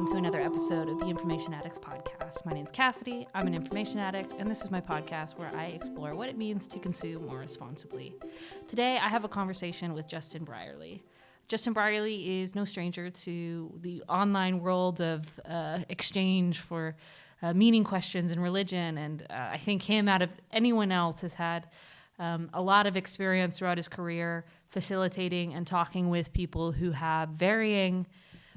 welcome to another episode of the Information Addicts Podcast. My name is Cassidy, I'm an information addict, and this is my podcast where I explore what it means to consume more responsibly. Today, I have a conversation with Justin Brierley. Justin Brierley is no stranger to the online world of exchange for meaning questions in religion, and I think him, out of anyone else, has had a lot of experience throughout his career facilitating and talking with people who have varying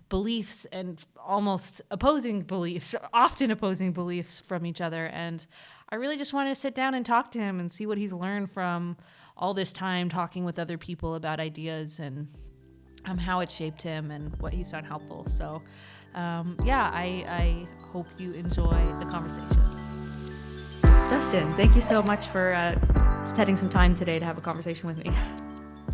beliefs and almost opposing beliefs, often opposing beliefs from each other. And I really just wanted to sit down and talk to him and see what he's learned from all this time talking with other people about ideas and how it shaped him and what he's found helpful. So I hope you enjoy the conversation. Justin, thank you so much for setting some time today to have a conversation with me.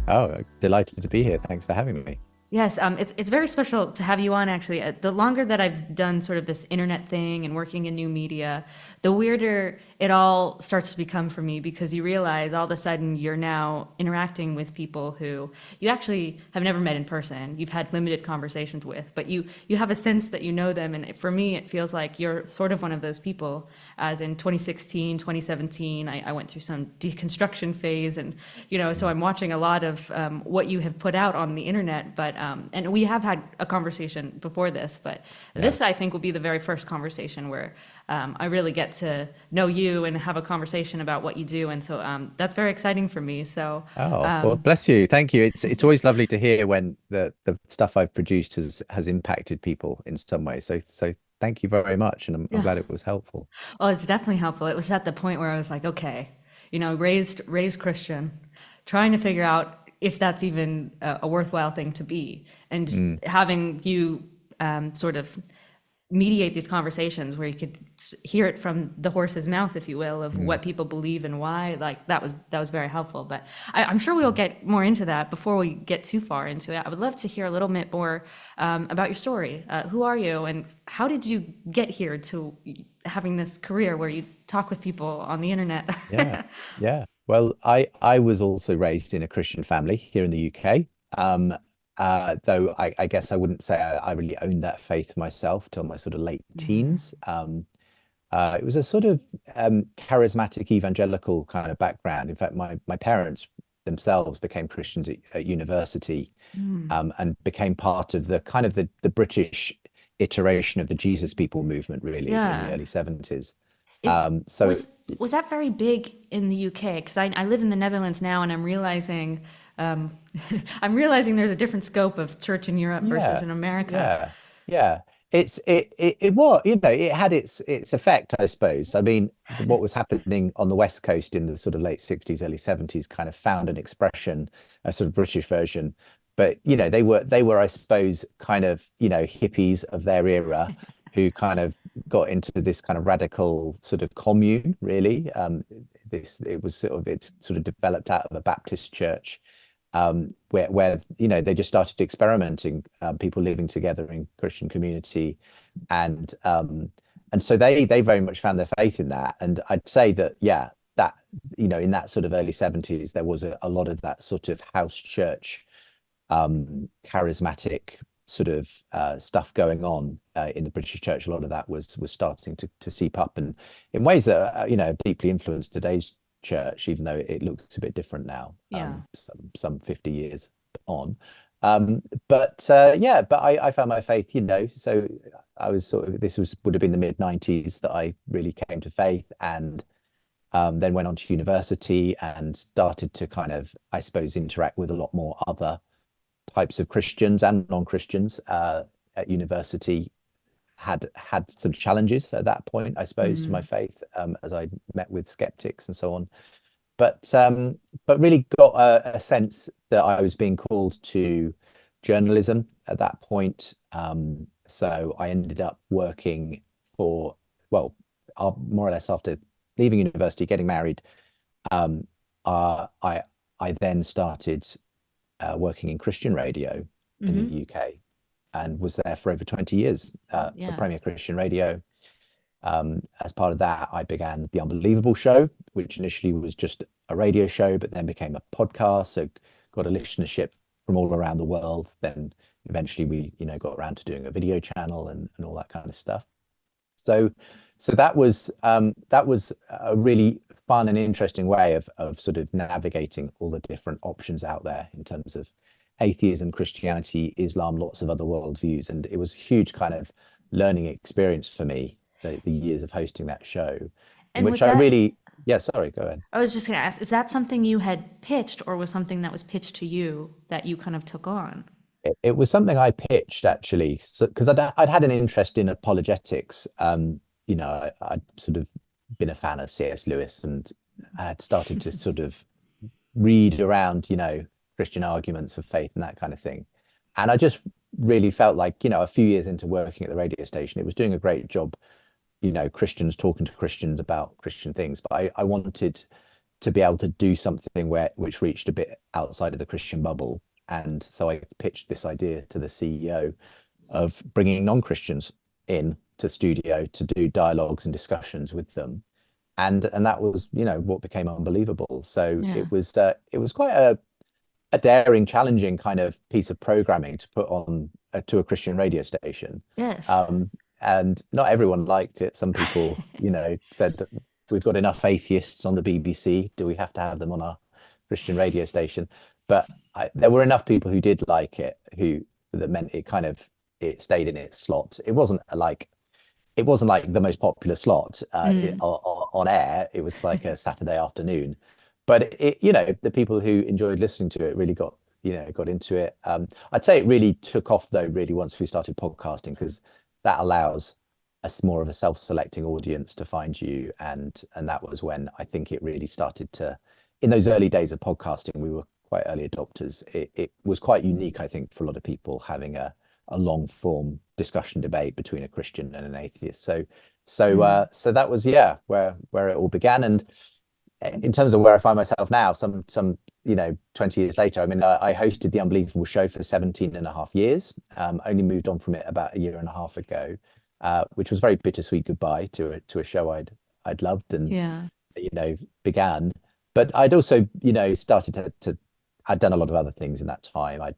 Oh, delighted to be here. Thanks for having me. Yes, it's very special to have you on, actually. The longer that I've done sort of this internet thing and working in new media, the weirder it all starts to become for me, because you realize all of a sudden you're now interacting with people who you actually have never met in person. You've had limited conversations with, but you have a sense that you know them. And for me, it feels like you're sort of one of those people. As in 2016, 2017, I went through some deconstruction phase, and so I'm watching a lot of what you have put out on the internet. But and we have had a conversation before this, but this, I think, will be the very first conversation where I really get to know you and have a conversation about what you do. And so that's very exciting for me. So well, bless you. Thank you. It's always lovely to hear when the stuff I've produced has impacted people in some way. So thank you very much, and I'm glad it was helpful. Well, it's definitely helpful. It was at the point where I was like, okay, raised Christian, trying to figure out if that's even a worthwhile thing to be, and having you sort of mediate these conversations where you could hear it from the horse's mouth, if you will, of what people believe and why. Like that was very helpful. But I'm sure we'll get more into that. Before we get too far into it, I would love to hear a little bit more about your story. Who are you, and how did you get here to having this career where you talk with people on the internet? Yeah. Well, I was also raised in a Christian family here in the UK. Though I guess I wouldn't say I really owned that faith myself till my sort of late teens. It was a sort of charismatic evangelical kind of background. In fact, my parents themselves became Christians at university, and became part of the kind of the British iteration of the Jesus People movement, really, in the early 70s. Was that very big in the UK? Because I live in the Netherlands now, and I'm realizing there's a different scope of church in Europe versus in America. Yeah. It was, it had its effect, I suppose. I mean, what was happening on the West Coast in the sort of late 60s, early 70s kind of found an expression, a sort of British version. But, they were, I suppose, kind of, hippies of their era who kind of got into this kind of radical sort of commune, really. It sort of developed out of a Baptist church, where they just started experimenting, people living together in Christian community, and so they very much found their faith in that. And I'd say that in that sort of early 70s there was a lot of that sort of house church, charismatic sort of stuff going on in the British church. A lot of that was starting to seep up, and in ways that deeply influenced today's church, even though it looks a bit different now. Some 50 years on. But I found my faith, so I was would have been the mid-90s that I really came to faith, and then went on to university and started to kind of, I suppose, interact with a lot more other types of Christians and non-Christians at university. Had some challenges at that point, I suppose, to my faith, as I met with skeptics and so on, but really got a sense that I was being called to journalism at that point. So I ended up working more or less after leaving university, getting married. I then started working in Christian radio in the UK, and was there for over 20 years for Premier Christian Radio. As part of that, I began The Unbelievable Show, which initially was just a radio show, but then became a podcast. So got a listenership from all around the world. Then eventually we, got around to doing a video channel and all that kind of stuff. So that was a really fun and interesting way of sort of navigating all the different options out there in terms of atheism, Christianity, Islam, lots of other worldviews. And it was a huge kind of learning experience for me, the years of hosting that show, in And which was I that, really, yeah, sorry, go ahead. I was just going to ask, is that something you had pitched or was something that was pitched to you that you kind of took on? It was something I pitched actually, so because I'd had an interest in apologetics. I'd sort of been a fan of C.S. Lewis, and I had started to sort of read around, Christian arguments for faith and that kind of thing. And I just really felt like, a few years into working at the radio station, it was doing a great job, Christians talking to Christians about Christian things. But I wanted to be able to do something which reached a bit outside of the Christian bubble. And so I pitched this idea to the CEO of bringing non-Christians in to studio to do dialogues and discussions with them. And that was, what became unbelievable. So Yeah. it was quite a daring, challenging kind of piece of programming to put on to a Christian radio station. Yes. Um, and not everyone liked it. Some people, said that we've got enough atheists on the BBC. Do we have to have them on our Christian radio station? But there were enough people who did like it, who that meant it stayed in its slot. It wasn't like the most popular slot Mm. on air. It was like a Saturday afternoon, but the people who enjoyed listening to it really got into it. I'd say it really took off though, really once we started podcasting, because that allows us more of a self-selecting audience to find you, and that was when I think it really started to. In those early days of podcasting, we were quite early adopters. It was quite unique, I think, for a lot of people having a long form discussion debate between a Christian and an atheist. Mm. So that was, yeah, where it all began. And in terms of where I find myself now, some 20 years later, I mean, I hosted The Unbelievable Show for 17 and a half years. Only moved on from it about a year and a half ago, which was a very bittersweet goodbye to a show I'd loved and Yeah. began. But I'd also, started to I'd done a lot of other things in that time. I'd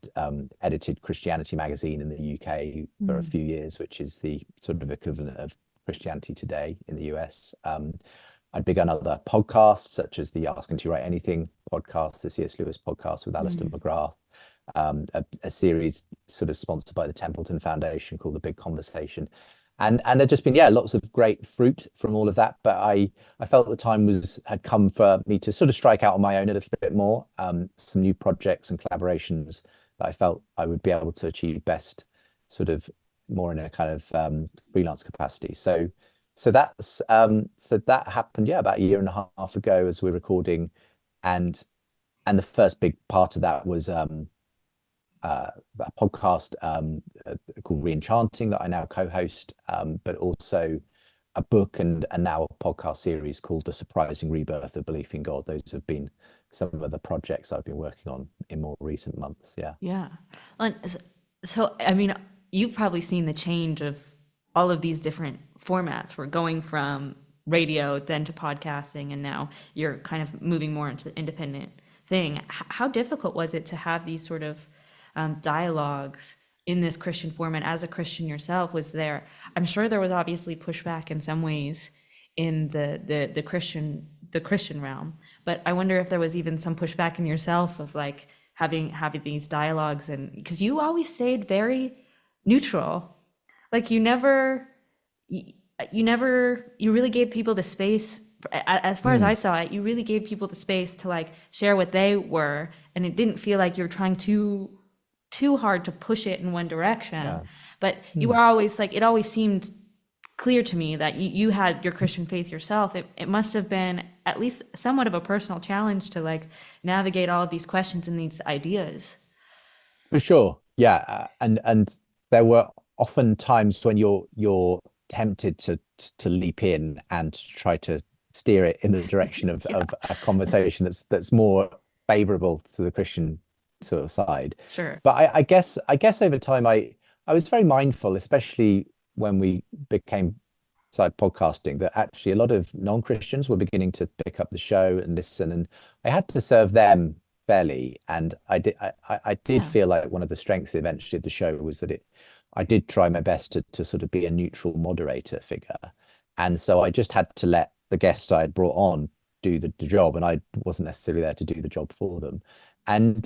edited Christianity magazine in the UK for a Mm. few years, which is the sort of equivalent of Christianity Today in the US. I'd begun other podcasts, such as the Asking to Write Anything podcast, the C.S. Lewis podcast with Alistair Mm. McGrath, a series sort of sponsored by the Templeton Foundation called The Big Conversation. And there'd just been, yeah, lots of great fruit from all of that. But I felt the time had come for me to sort of strike out on my own a little bit more, some new projects and collaborations that I felt I would be able to achieve best, sort of more in a kind of freelance capacity. So that happened, yeah, about a year and a half ago as we're recording, and the first big part of that was a podcast called Re-enchanting that I now co-host, but also a book and now a podcast series called The Surprising Rebirth of Belief in God. Those have been some of the projects I've been working on in more recent months. Yeah. Yeah. And so, I mean, you've probably seen the change of all of these different formats. We're going from radio then to podcasting, and now you're kind of moving more into the independent thing. How difficult was it to have these sort of dialogues in this Christian format as a Christian yourself? Was there, I'm sure there was obviously pushback in some ways in the Christian realm, but I wonder if there was even some pushback in yourself of like having these dialogues, and because you always stayed very neutral, like you really gave people the space. As far as I Mm, saw it, you really gave people the space to like share what they were, and it didn't feel like you're trying too hard to push it in one direction. yeah. But you Mm. were always like, it always seemed clear to me that you had your Christian faith yourself. It must have been at least somewhat of a personal challenge to like navigate all of these questions and these ideas. For sure. Yeah. And there were often times when you're tempted to leap in and try to steer it in the direction of Yeah, a conversation that's more favorable to the Christian sort of side. sure. But I guess over time I was very mindful, especially when we became side podcasting, that actually a lot of non-Christians were beginning to pick up the show and listen, and I had to serve them fairly. And I did Yeah. feel like one of the strengths eventually of the show was that I did try my best to sort of be a neutral moderator figure. And so I just had to let the guests I had brought on do the job, and I wasn't necessarily there to do the job for them. And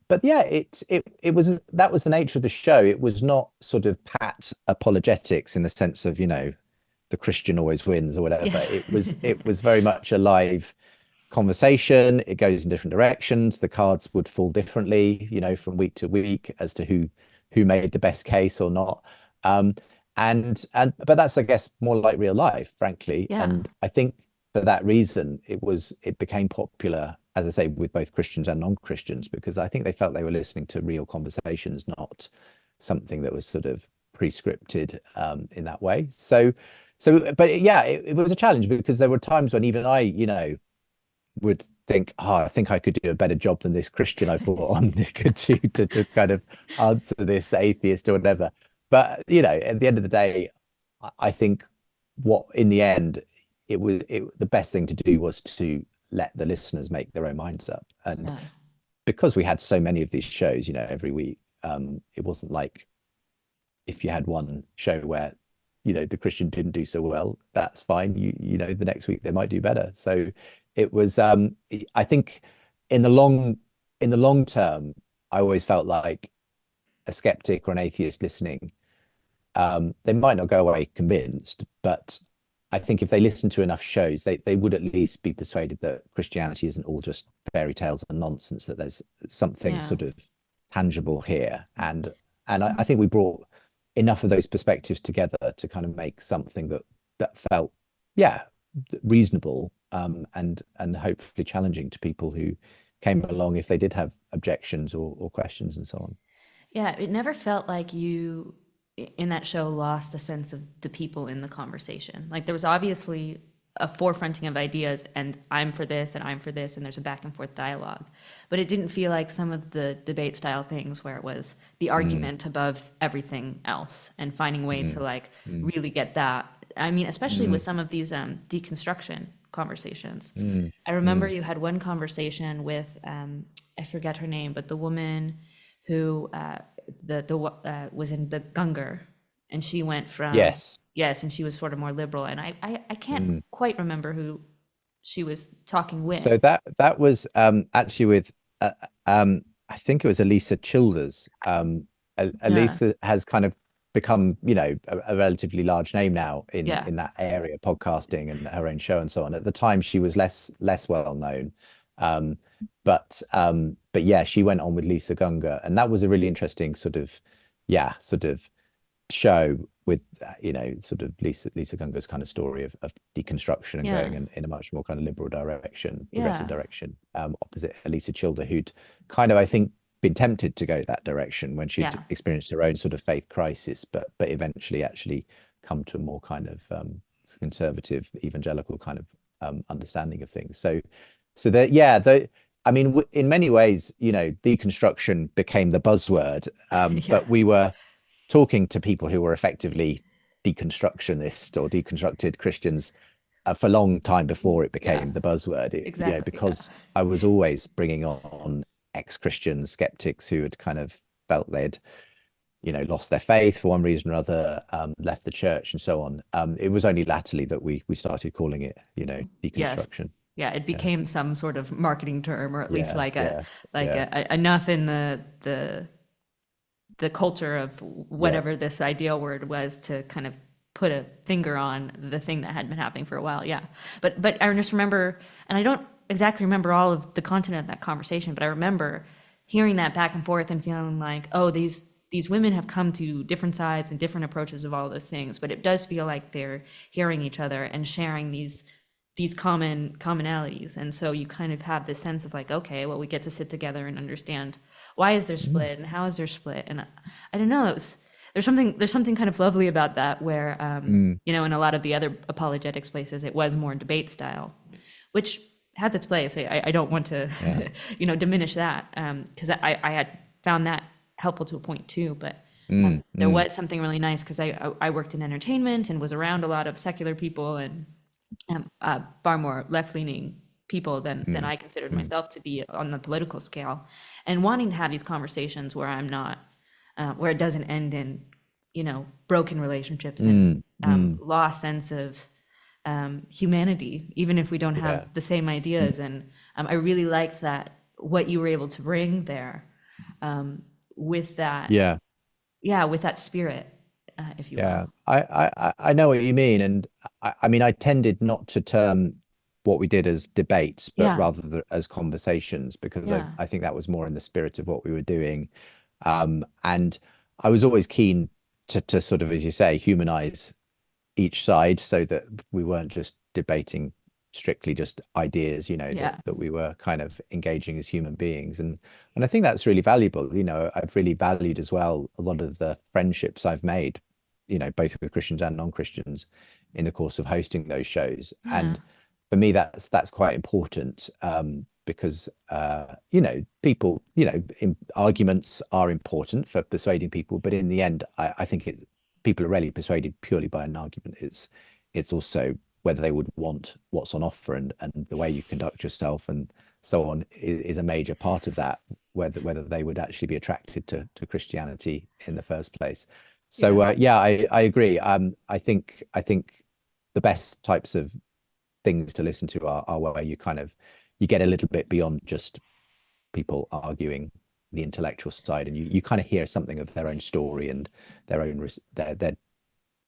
but yeah, it was that was the nature of the show. It was not sort of pat apologetics in the sense of, the Christian always wins or whatever. Yes. It was very much a live conversation. It goes in different directions. The cards would fall differently, from week to week as to who made the best case or not. Um, and but that's, I guess, more like real life, frankly. Yeah. And I think for that reason, it became popular, as I say, with both Christians and non-Christians, because I think they felt they were listening to real conversations, not something that was sort of pre-scripted in that way. But yeah, it was a challenge because there were times when even I, would think, oh, I think I could do a better job than this Christian I brought on could do to kind of answer this atheist or whatever. But at the end of the day, I think what in the end the best thing to do was to let the listeners make their own minds up. And Yeah. because we had so many of these shows, every week, it wasn't like if you had one show where the Christian didn't do so well, that's fine. The next week they might do better. So it was I think in the long term, I always felt like a skeptic or an atheist listening, they might not go away convinced, but I think if they listen to enough shows, they would at least be persuaded that Christianity isn't all just fairy tales and nonsense, that there's something Yeah. sort of tangible here. And I think we brought enough of those perspectives together to kind of make something that felt, yeah, reasonable, and hopefully challenging to people who came along if they did have objections or questions and so on. Yeah, it never felt like you in that show lost the sense of the people in the conversation. Like there was obviously a forefronting of ideas, and I'm for this and I'm for this, and there's a back and forth dialogue. But it didn't feel like some of the debate style things where it was the Mm, argument above everything else and finding a way to mm, like mm, really get that. I mean, especially with mm, some of these deconstruction conversations. mm, I remember mm. you had one conversation with I forget her name, but the woman who was in the Gungar, and she went from Yes. yes, and she was sort of more liberal, and I can't Mm. quite remember who she was talking with. So that was actually with I think it was Elisa Childers. Yeah, Elisa has kind of become, a relatively large name now in yeah, that area, podcasting and her own show and so on. At the time, she was less well known, um, but yeah, she went on with Lisa Gunga, and that was a really interesting sort of, yeah, sort of show with sort of Lisa Gunga's kind of story of deconstruction and yeah, going in a much more kind of liberal direction, progressive yeah, direction, opposite Elisa Childer, who'd kind of, I think, been tempted to go that direction when she'd yeah, experienced her own sort of faith crisis, but eventually actually come to a more kind of conservative evangelical kind of understanding of things. So that, yeah, I mean, in many ways, deconstruction became the buzzword, yeah, but we were talking to people who were effectively deconstructionist or deconstructed Christians for a long time before it yeah, became the buzzword. exactly, yeah, Because I was always bringing on ex-Christian skeptics who had kind of felt they'd, lost their faith for one reason or other, left the church and so on. It was only latterly that we started calling it, yes. deconstruction. Yeah, it Yeah, became some sort of marketing term, or at least yeah, like yeah, yeah. enough in the culture of whatever Yes. this ideal word was to kind of put a finger on the thing that had been happening for a while. Yeah. But I just remember, and I don't exactly remember all of the content of that conversation, but I remember hearing that back and forth and feeling like, oh, these women have come to different sides and different approaches of all those things, but it does feel like they're hearing each other and sharing these commonalities. And so you kind of have this sense of like, okay, well, we get to sit together and understand why is there Mm, split and how is there split. And I don't know, there's something kind of lovely about that where mm, in a lot of the other apologetics places it was more debate style, which has its place. I don't want to yeah. diminish that, because I had found that helpful to a point too, but Mm, there mm, was something really nice because I worked in entertainment and was around a lot of secular people and far more left leaning people than I considered mm, myself to be on the political scale, and wanting to have these conversations where I'm not, where it doesn't end in, broken relationships and mm, mm, lost sense of humanity, even if we don't have yeah, the same mm, ideas. And I really liked that what you were able to bring there, with that, yeah, yeah, with that spirit, if you yeah. will. I know what you mean, and I mean I tended not to term what we did as debates, but Yeah, rather as conversations, because yeah, I think that was more in the spirit of what we were doing, and I was always keen to sort of, as you say, humanize each side so that we weren't just debating strictly just ideas, yeah, that we were kind of engaging as human beings. And I think that's really valuable. I've really valued as well a lot of the friendships I've made, both with Christians and non-Christians in the course of hosting those shows. yeah, And for me, that's quite important, because people, arguments are important for persuading people, but in the end, I think people are rarely persuaded purely by an argument. It's also whether they would want what's on offer, and the way you conduct yourself and so on is a major part of that. Whether they would actually be attracted to Christianity in the first place. So yeah. yeah, I agree. I think the best types of things to listen to are where you get a little bit beyond just people arguing the intellectual side, and you kind of hear something of their own story and their own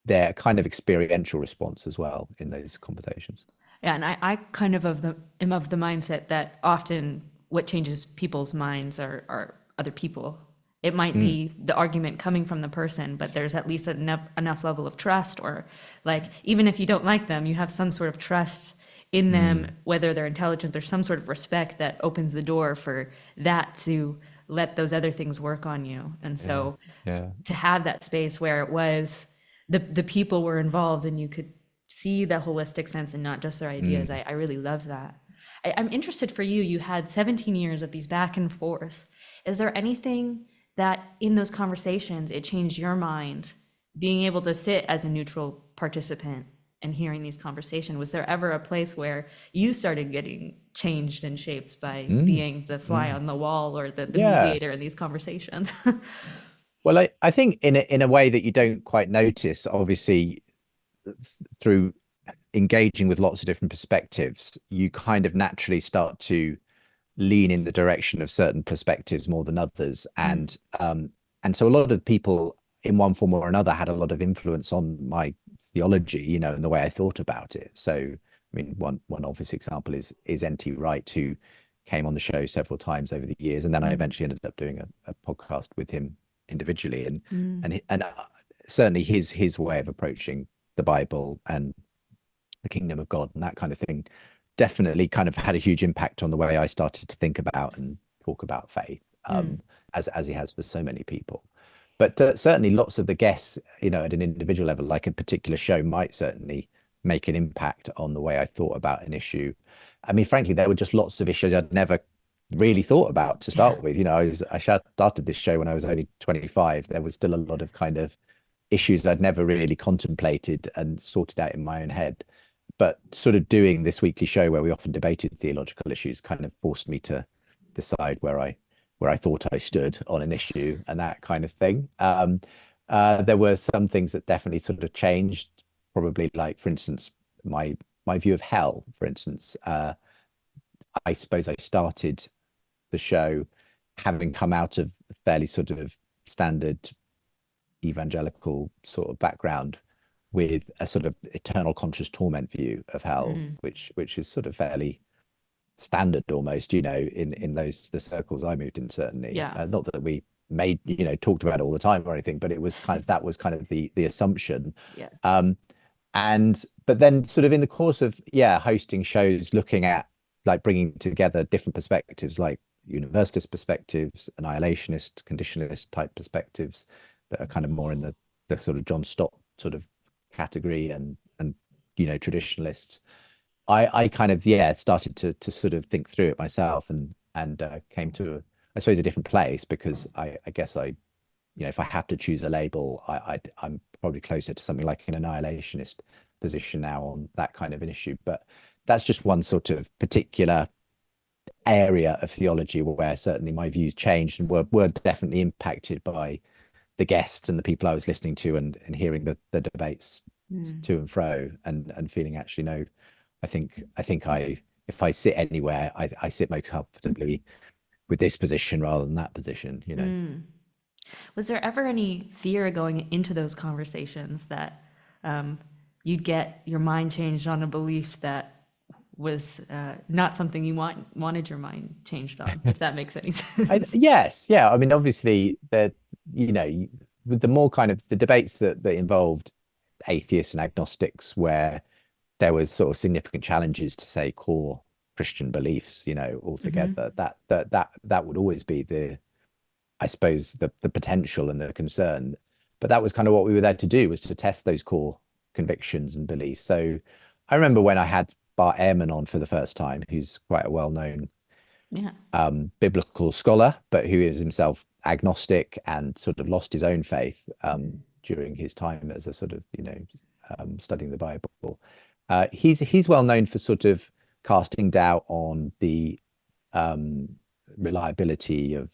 their kind of experiential response as well in those conversations. Yeah, and I kind of the am of the mindset that often what changes people's minds are other people. It might Mm, be the argument coming from the person, but there's at least enough level of trust, or like even if you don't like them, you have some sort of trust in them, mm, whether they're intelligent, there's some sort of respect that opens the door for that to let those other things work on you. And yeah, so yeah, to have that space where it was the people were involved and you could see the holistic sense and not just their ideas. mm. I really love that. I'm interested for you. You had 17 years of these back and forth. Is there anything that in those conversations it changed your mind, being able to sit as a neutral participant and hearing these conversations? Was there ever a place where you started getting changed and shaped by Mm, being the fly mm. on the wall or the Yeah. mediator in these conversations? Well, I think in a way that you don't quite notice, obviously, through engaging with lots of different perspectives, you kind of naturally start to lean in the direction of certain perspectives more than others, Mm, and so a lot of people in one form or another had a lot of influence on my theology, and the way I thought about it. So I mean, one obvious example is N.T. Wright, who came on the show several times over the years, and then I mm, eventually ended up doing a podcast with him individually, and mm, certainly his way of approaching the Bible and the kingdom of God and that kind of thing definitely kind of had a huge impact on the way I started to think about and talk about faith, mm, as he has for so many people. But certainly, lots of the guests, at an individual level, like a particular show, might certainly make an impact on the way I thought about an issue. I mean, frankly, there were just lots of issues I'd never really thought about to yeah. start with. I started this show when I was only 25. There was still a lot of kind of issues I'd never really contemplated and sorted out in my own head. But sort of doing this weekly show where we often debated theological issues kind of forced me to decide where I thought I stood on an issue and that kind of thing. There were some things that definitely sort of changed, probably like, for instance, my view of hell. For instance, I suppose I started the show having come out of a fairly sort of standard evangelical sort of background with a sort of eternal conscious torment view of hell, Mm, which is sort of fairly standard almost, in the circles I moved in, certainly. yeah. Not that we made, talked about it all the time or anything, but it was kind of that was kind of the assumption. Yeah. Um, and but then sort of in the course of hosting shows, looking at like bringing together different perspectives, like universalist perspectives, annihilationist, conditionalist type perspectives that are kind of more in the sort of John Stott sort of category, and traditionalists. I kind of started to sort of think through it myself, and came to I suppose a different place, because I guess if I had to choose a label, I'm probably closer to something like an annihilationist position now on that kind of an issue. But that's just one sort of particular area of theology where certainly my views changed and were definitely impacted by the guests and the people I was listening to, and hearing the debates Mm. to and fro, and feeling actually no, I think if I sit anywhere, I sit most comfortably with this position rather than that position, you know. Mm. Was there ever any fear going into those conversations that um, you'd get your mind changed on a belief that was not something you wanted your mind changed on, if that makes any sense? Yes, yeah. I mean, obviously, you know, with the more kind of the debates that involved atheists and agnostics, where there was sort of significant challenges to say core Christian beliefs, you know, Hmm. altogether. That would always be I suppose, the potential and the concern. But that was kind of what we were there to do, was to test those core convictions and beliefs. So I remember when I had Bart Ehrman on for the first time, who's quite a well-known Yeah. biblical scholar, but who is himself agnostic and sort of lost his own faith during his time as a sort of, studying the Bible. He's well known for sort of casting doubt on the um, reliability of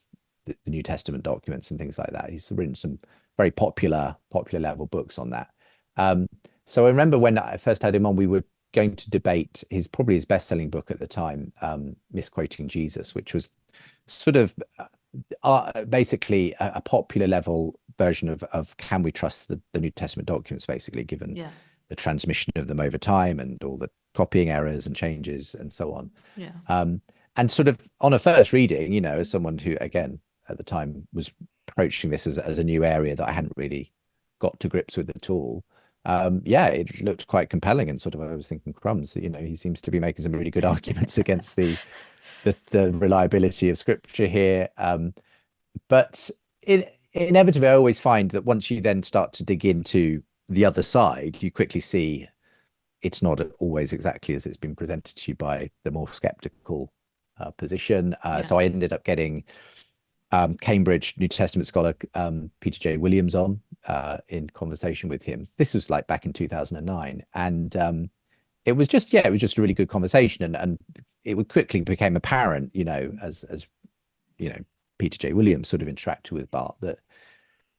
the New Testament documents and things like that. He's written some very popular level books on that. Um, so I remember when I first had him on, we were going to debate probably his best-selling book at the time, Misquoting Jesus, which was sort of basically a popular level version of can we trust the New Testament documents, basically, given Yeah. the transmission of them over time and all the copying errors and changes and so on. Yeah. Um, and sort of on a first reading, you know, as someone who, again, at the time was approaching this as a new area that I hadn't really got to grips with at all. Yeah, it looked quite compelling, and sort of I was thinking, crumbs, you know, he seems to be making some really good arguments against the reliability of scripture here. But inevitably, I always find that once you then start to dig into the other side, you quickly see it's not always exactly as it's been presented to you by the more skeptical position. Yeah. So I ended up getting Cambridge New Testament scholar Peter J. Williams on in conversation with him. This was like back in 2009, and it was just it was just a really good conversation, and it would quickly became apparent, you know, as you know, Peter J. Williams sort of interacted with Bart, that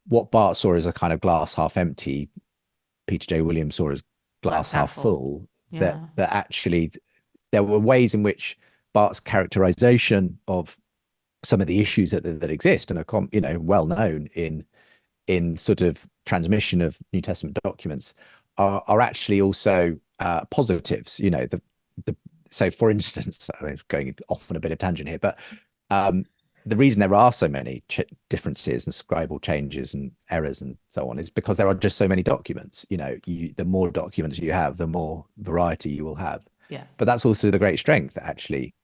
what Bart saw as a kind of glass half empty, Peter J. Williams saw as Glass glass half half full. full. That Yeah. that actually there were ways in which Bart's characterization of some of the issues that exist and are well known in sort of transmission of New Testament documents are actually also positives. You know, the so for instance, I mean, going off on a bit of tangent here, but um, the reason there are so many differences and scribal changes and errors and so on is because there are just so many documents. You know, the more documents you have, the more variety you will have. Yeah. But that's also the great strength, actually,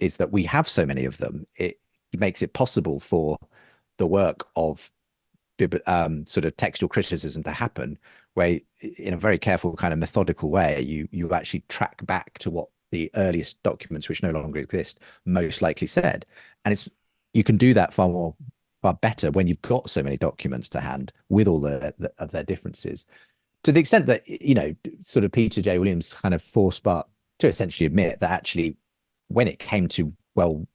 is that we have so many of them. It makes it possible for the work of sort of textual criticism to happen, where in a very careful kind of methodical way, you actually track back to what the earliest documents, which no longer exist, most likely said. And you can do that far better when you've got so many documents to hand with all of their differences. To the extent that, you know, sort of Peter J. Williams kind of forced Bart to essentially admit that actually, when it came to, well,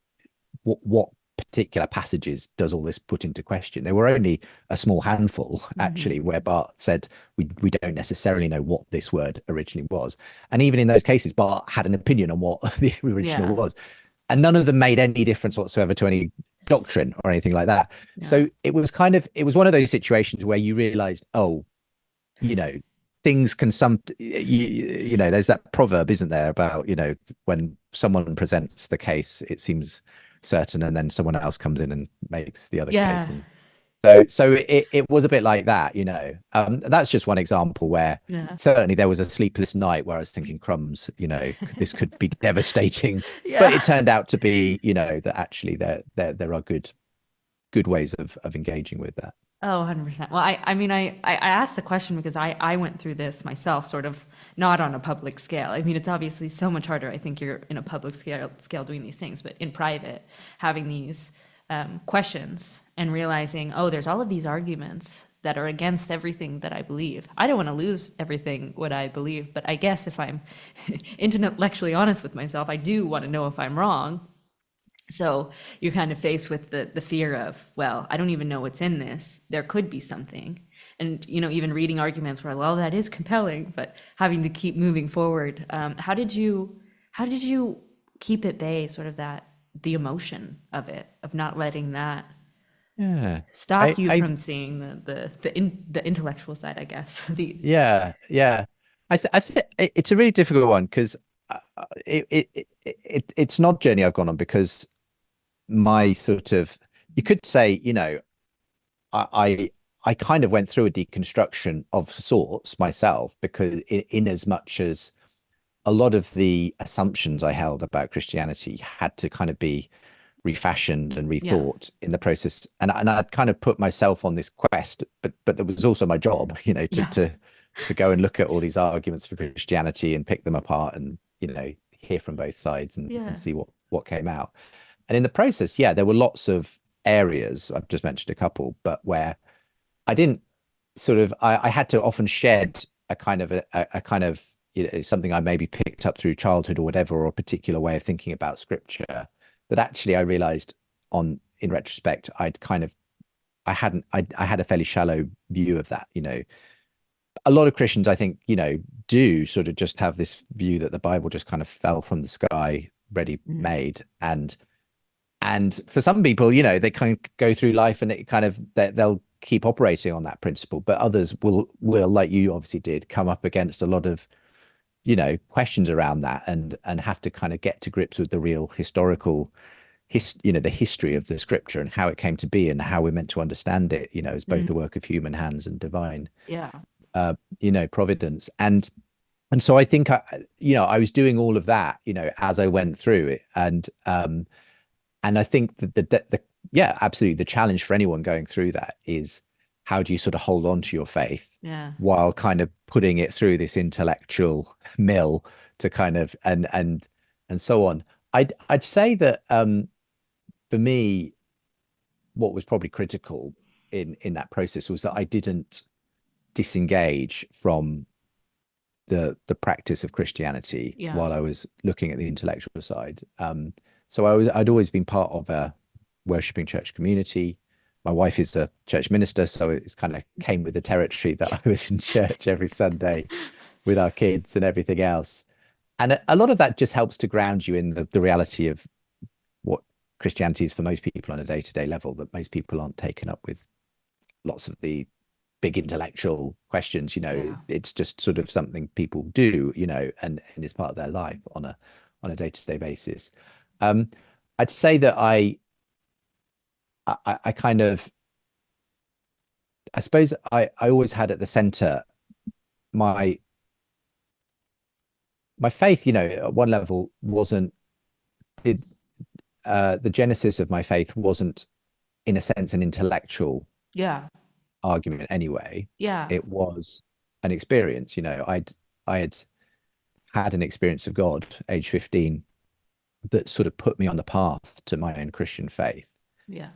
what particular passages does all this put into question? There were only a small handful, Hmm. actually, where Bart said we don't necessarily know what this word originally was. And even in those cases, Bart had an opinion on what the original Yeah. was. And none of them made any difference whatsoever to any doctrine or anything like that. Yeah. So it was one of those situations where you realized, oh, you know, things can you know, there's that proverb, isn't there, about, you know, when someone presents the case, it seems certain, and then someone else comes in and makes the other case. Yeah. And so it was a bit like that, you know. That's just one example where Yeah. certainly there was a sleepless night where I was thinking, crumbs, you know, this could be devastating. But Yeah. it turned out to be, you know, that actually there are good ways of engaging with that. Oh, 100%. Well, I mean, I asked the question because I went through this myself, sort of not on a public scale. I mean, it's obviously so much harder. I think you're in a public scale doing these things, but in private, having these questions and realizing, oh, there's all of these arguments that are against everything that I believe. I don't want to lose everything what I believe, but I guess if I'm intellectually honest with myself, I do want to know if I'm wrong. So you're kind of faced with the fear of, well, I don't even know what's in this. There could be something. And, even reading arguments where, well, that is compelling, but having to keep moving forward. How did you keep at bay sort of the emotion of it, of not letting that Yeah. stop I, you I, from seeing the intellectual side, I guess. The yeah, yeah. I think it's a really difficult one because it's not journey I've gone on because my sort of, you could say, I, I I kind of went through a deconstruction of sorts myself because in as much as a lot of the assumptions I held about Christianity had to kind of be refashioned and Yeah, rethought in the process. And I'd kind of put myself on this quest, but that was also my job, yeah, to go and look at all these arguments for Christianity and pick them apart and, hear from both sides and yeah, see what came out. And in the process, yeah, there were lots of areas, I've just mentioned a couple, but where I didn't I had to often shed a kind of a kind of something I maybe picked up through childhood or whatever, or a particular way of thinking about scripture that actually I realized on in retrospect I had a fairly shallow view of that. A lot of Christians I think do sort of just have this view that the Bible just kind of fell from the sky ready mm, made, and for some people, they kind of go through life and it kind of they'll keep operating on that principle. But others will, like you obviously did, come up against a lot of, questions around that and have to kind of get to grips with the real historical the history of the scripture and how it came to be and how we're meant to understand it, as both the mm, work of human hands and divine yeah, providence. And so I think I was doing all of that, as I went through it. And I think that yeah, absolutely. The challenge for anyone going through that is how do you sort of hold on to your faith yeah, while kind of putting it through this intellectual mill to kind of and so on. I'd say that for me, what was probably critical in that process was that I didn't disengage from the practice of Christianity yeah, while I was looking at the intellectual side. So I'd always been part of a worshiping church community. My wife is a church minister, so it's kind of came with the territory that I was in church every Sunday with our kids and everything else. And a lot of that just helps to ground you in the reality of what Christianity is for most people on a day-to-day level, that most people aren't taken up with lots of the big intellectual questions. yeah, It's just sort of something people do, and it's part of their life on a day-to-day basis. um I'd say that I kind of, I suppose I always had at the center my my faith, at one level wasn't it the genesis of my faith wasn't in a sense an intellectual yeah, argument anyway. yeah, It was an experience. I had had an experience of God age 15 that sort of put me on the path to my own Christian faith. yeah,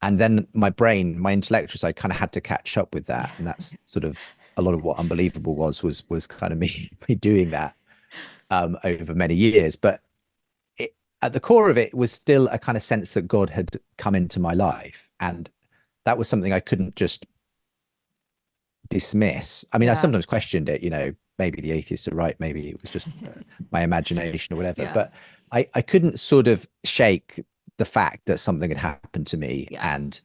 And then my brain, my intellectual side kind of had to catch up with yeah, that. And that's sort of a lot of what Unbelievable was kind of me doing that over many years. But at the core of it was still a kind of sense that God had come into my life. And that was something I couldn't just dismiss. I mean, I yeah, sometimes questioned it, maybe the atheists are right, maybe it was just my imagination or whatever, yeah, but I couldn't sort of shake the fact that something had happened to me. yeah, And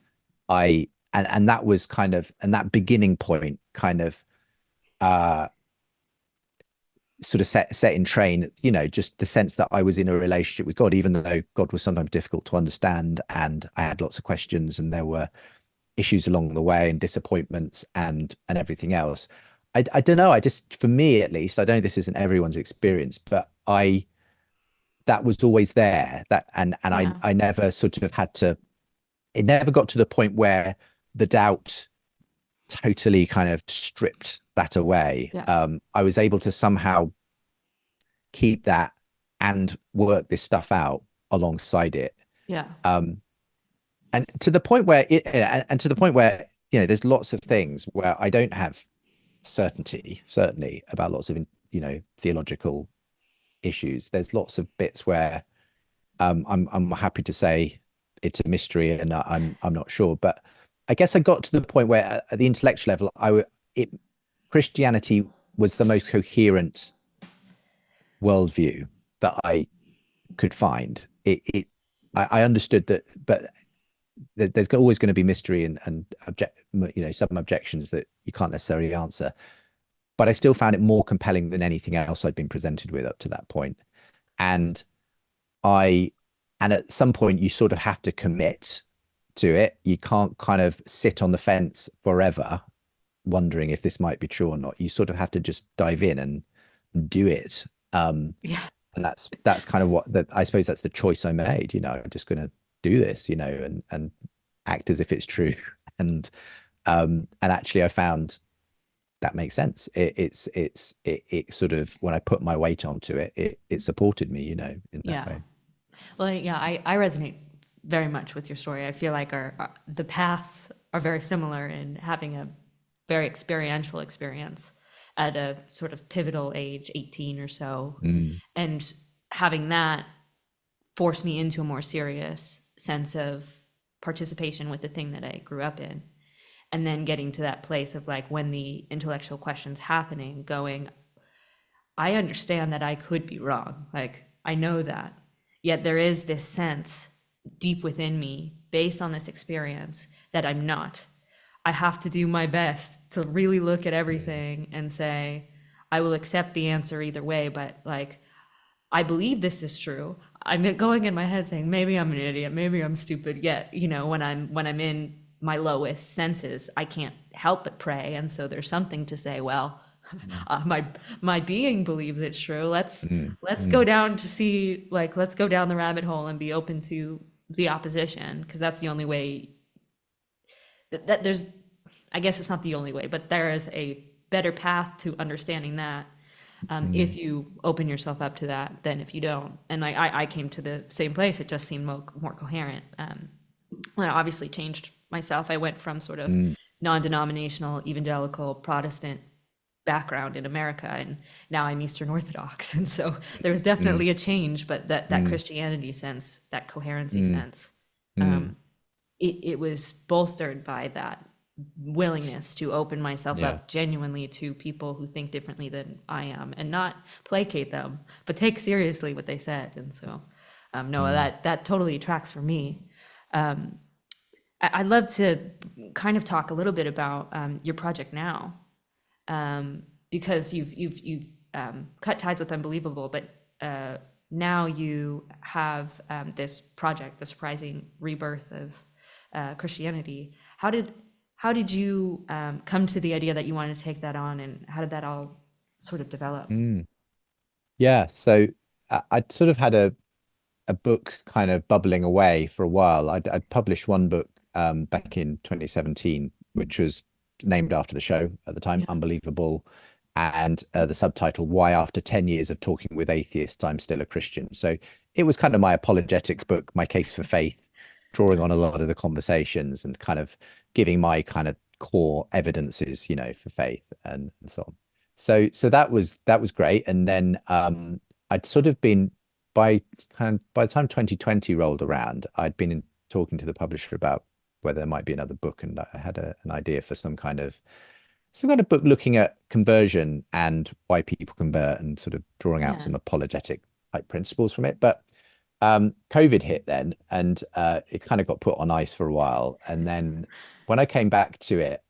that was kind of, and that beginning point kind of uh sort of set in train, just the sense that I was in a relationship with God, even though God was sometimes difficult to understand and I had lots of questions and there were issues along the way and disappointments and everything else. I don't know. I just, for me at least, I know this isn't everyone's experience, but that was always there. That and yeah, I never sort of had to. It never got to the point where the doubt totally kind of stripped that away. yeah, I was able to somehow keep that and work this stuff out alongside it. yeah, Um, and to the point where there's lots of things where I don't have certainty, certainly about lots of, theological issues. There's lots of bits where I'm happy to say it's a mystery and I'm not sure. But I guess I got to the point where at the intellectual level, it Christianity was the most coherent worldview that I could find. I understood that, but there's always going to be mystery and some objections that you can't necessarily answer. But I still found it more compelling than anything else I'd been presented with up to that point. And I, and at some point you sort of have to commit to it. You can't kind of sit on the fence forever wondering if this might be true or not. You sort of have to just dive in and do it. Yeah. And that's kind of what that I suppose that's the choice I made. I'm just going to do this, and act as if it's true. And actually, I found that makes sense. It sort of when I put my weight onto it, it supported me, in that Yeah. way. Well, yeah, I resonate very much with your story. I feel like the paths are very similar in having a very experiential experience at a sort of pivotal age, 18 or so, Mm, and having that force me into a more serious sense of participation with the thing that I grew up in. And then getting to that place of like when the intellectual question's happening, going, I understand that I could be wrong. Like, I know that. Yet there is this sense deep within me, based on this experience, that I'm not. I have to do my best to really look at mm, everything and say, I will accept the answer either way, but like, I believe this is true. I'm going in my head saying, maybe I'm an idiot, maybe I'm stupid. Yet, when I'm in my lowest senses, I can't help but pray. And so there's something to say, well, mm, my being believes it's true. mm, Let's go mm, down to see, like, let's go down the rabbit hole and be open to the opposition, because that's the only way that there's, I guess it's not the only way, but there is a better path to understanding that, if mm, you open yourself up to that than if you don't. And I came to the same place. It just seemed more coherent. Well, I obviously changed myself. I went from sort of mm, non-denominational evangelical Protestant background in America, and now I'm Eastern Orthodox. And so there was mm, definitely a change, but that mm, Christianity sense, that coherency mm, sense, mm. it was bolstered by that willingness to open myself Yeah. up genuinely to people who think differently than I am, and not placate them, but take seriously what they said. And so, no, Mm, that totally tracks for me. Um, I'd love to kind of talk a little bit about your project now, because you've cut ties with Unbelievable, but now you have this project, the surprising rebirth of Christianity. How did you come to the idea that you wanted to take that on, and how did that all sort of develop? mm. Yeah. So I'd sort of had a book kind of bubbling away for a while. I'd published one book back in 2017, which was named after the show at the time, Yeah. Unbelievable, and the subtitle, Why After 10 Years of Talking with Atheists, I'm Still a Christian. So it was kind of my apologetics book, my case for faith, drawing on a lot of the conversations and kind of giving my kind of core evidences, for faith and so on. So that was great. And then I'd sort of been by the time 2020 rolled around, I'd been talking to the publisher about whether there might be another book, and I had an idea for some kind of book looking at conversion and why people convert and sort of drawing out Yeah. some apologetic type principles from it. But COVID hit then, and it kind of got put on ice for a while. And then when I came back to it,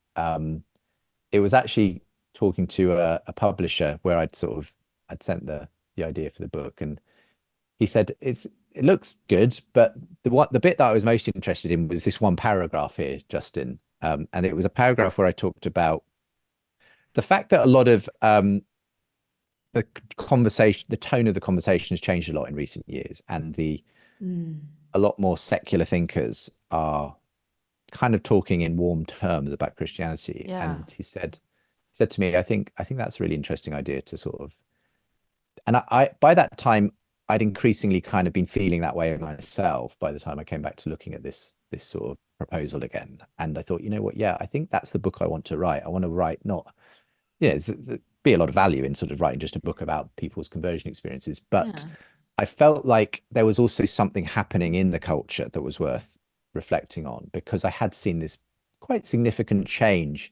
it was actually talking to a publisher where I'd sent the idea for the book, and he said it looks good, but the bit that I was most interested in was this one paragraph here, Justin. And it was a paragraph where I talked about the fact that a lot of the conversation, the tone of the conversation has changed a lot in recent years, and the Mm. a lot more secular thinkers are kind of talking in warm terms about Christianity. Yeah. And he said to me, I think that's a really interesting idea to sort of, and I by that time I'd increasingly kind of been feeling that way myself by the time I came back to looking at this sort of proposal again. And I thought, you know what? Yeah, I think that's the book I want to write. I want to write not, there's be a lot of value in sort of writing just a book about people's conversion experiences, but Yeah. I felt like there was also something happening in the culture that was worth reflecting on, because I had seen this quite significant change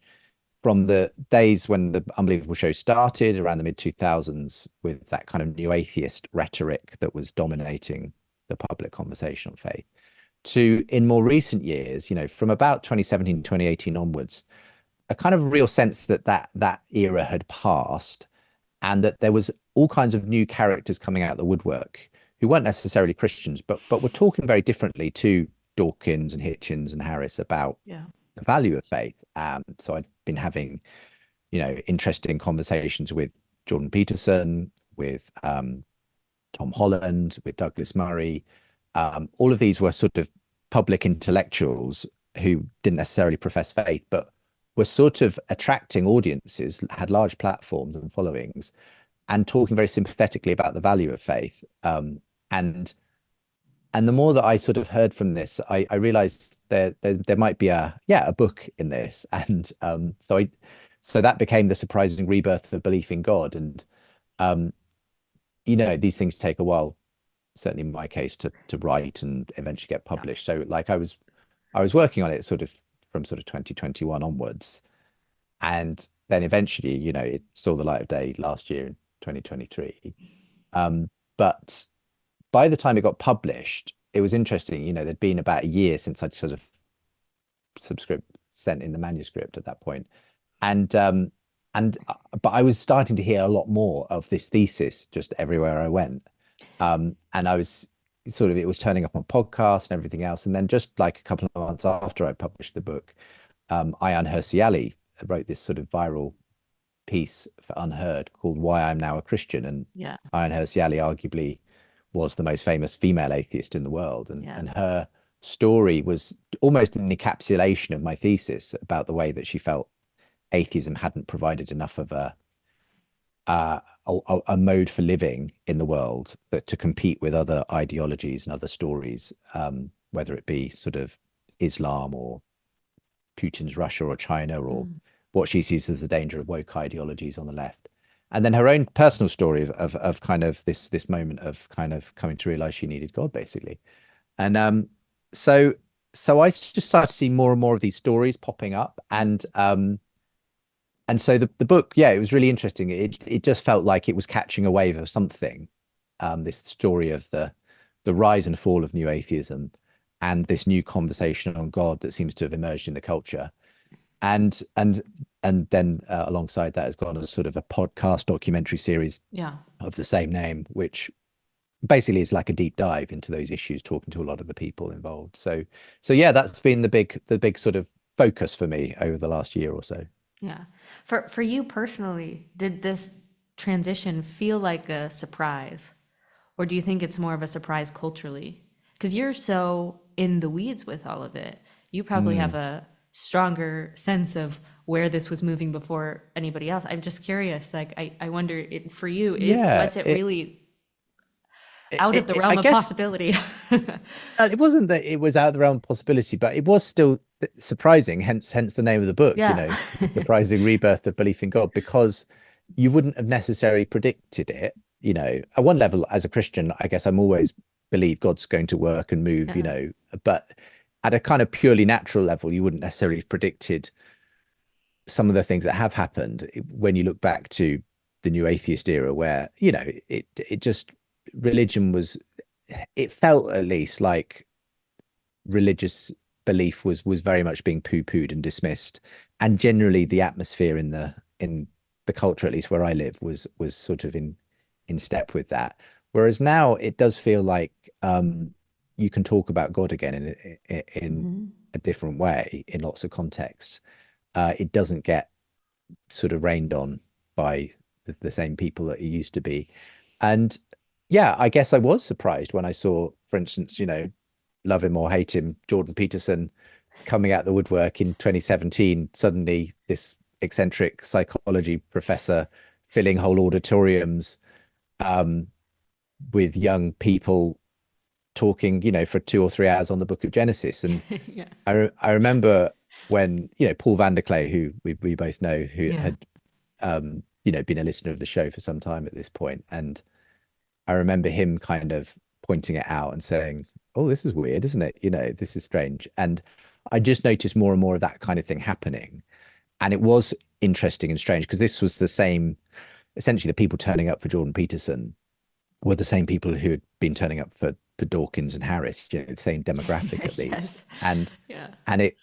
from the days when the Unbelievable Show started around the mid 2000s, with that kind of new atheist rhetoric that was dominating the public conversation on faith, to in more recent years, from about 2017, 2018 onwards, a kind of real sense that that era had passed, and that there was all kinds of new characters coming out of the woodwork who weren't necessarily Christians, but were talking very differently to Dawkins and Hitchens and Harris about Yeah. the value of faith. So I'd been having, interesting conversations with Jordan Peterson, with Tom Holland, with Douglas Murray. All of these were sort of public intellectuals who didn't necessarily profess faith, but were sort of attracting audiences, had large platforms and followings, and talking very sympathetically about the value of faith. And and the more that I sort of heard from this, I realized there might be a book in this, and so that became the surprising rebirth of belief in God. And um, these things take a while, certainly in my case, to write and eventually get Yeah. published. So like I was working on it sort of from sort of 2021 onwards, and then eventually, it saw the light of day last year in 2023. But by the time it got published, it was interesting. There'd been about a year since I'd sort of subscript sent in the manuscript at that point, and but I was starting to hear a lot more of this thesis just everywhere I went, and I was it was turning up on podcasts and everything else. And then just like a couple of months after I published the book, Ayaan Hirsi Ali wrote this sort of viral piece for Unheard called "Why I'm Now a Christian," and Yeah. Ayaan Hirsi Ali arguably was the most famous female atheist in the world, and Yeah. and her story was almost an encapsulation of my thesis about the way that she felt atheism hadn't provided enough of a mode for living in the world that to compete with other ideologies and other stories, whether it be sort of Islam or Putin's Russia or China, or Mm. what she sees as the danger of woke ideologies on the left. And then her own personal story of kind of this moment of kind of coming to realize she needed God, basically. And so so I just started to see more and more of these stories popping up. And so the book, yeah, it was really interesting. It just felt like it was catching a wave of something. This story of the rise and fall of new atheism, and this new conversation on God that seems to have emerged in the culture. And then alongside that has gone as sort of a podcast documentary series Yeah. of the same name, which basically is like a deep dive into those issues, talking to a lot of the people involved. So yeah, that's been the big sort of focus for me over the last year or so. Yeah. For you personally, did this transition feel like a surprise? Or do you think it's more of a surprise culturally? Because you're so in the weeds with all of it. You probably have Mm. a stronger sense of where this was moving before anybody else. I'm just curious. Like, I wonder, for you, Yeah, was it really out of the I realm of guess possibility? it wasn't that it was out of the realm of possibility, but it was still surprising. Hence the name of the book. Yeah. The surprising rebirth of belief in God, because you wouldn't have necessarily predicted it. At one level, as a Christian, I guess I'm always believe God's going to work and move. Yeah. But at a kind of purely natural level, you wouldn't necessarily have predicted some of the things that have happened when you look back to the new atheist era, where it just religion was, it felt at least like religious belief was very much being poo-pooed and dismissed, and generally the atmosphere in the culture, at least where I live, was sort of in step with that. Whereas now it does feel like you can talk about God again in Mhm. a different way in lots of contexts. It doesn't get sort of rained on by the same people that it used to be. And yeah, I guess I was surprised when I saw, for instance, love him or hate him, Jordan Peterson coming out the woodwork in 2017, suddenly this eccentric psychology professor filling whole auditoriums, um, with young people talking, for 2 or 3 hours on the book of Genesis. And Yeah. I remember when, Paul van der Klee, who we both know, who Yeah. had, been a listener of the show for some time at this point. And I remember him kind of pointing it out and saying, "Oh, this is weird, isn't it? This is strange." And I just noticed more and more of that kind of thing happening. And it was interesting and strange because this was the same, essentially, the people turning up for Jordan Peterson were the same people who had been turning up for Dawkins and Harris, the same demographic at least. Yes. And Yeah. and it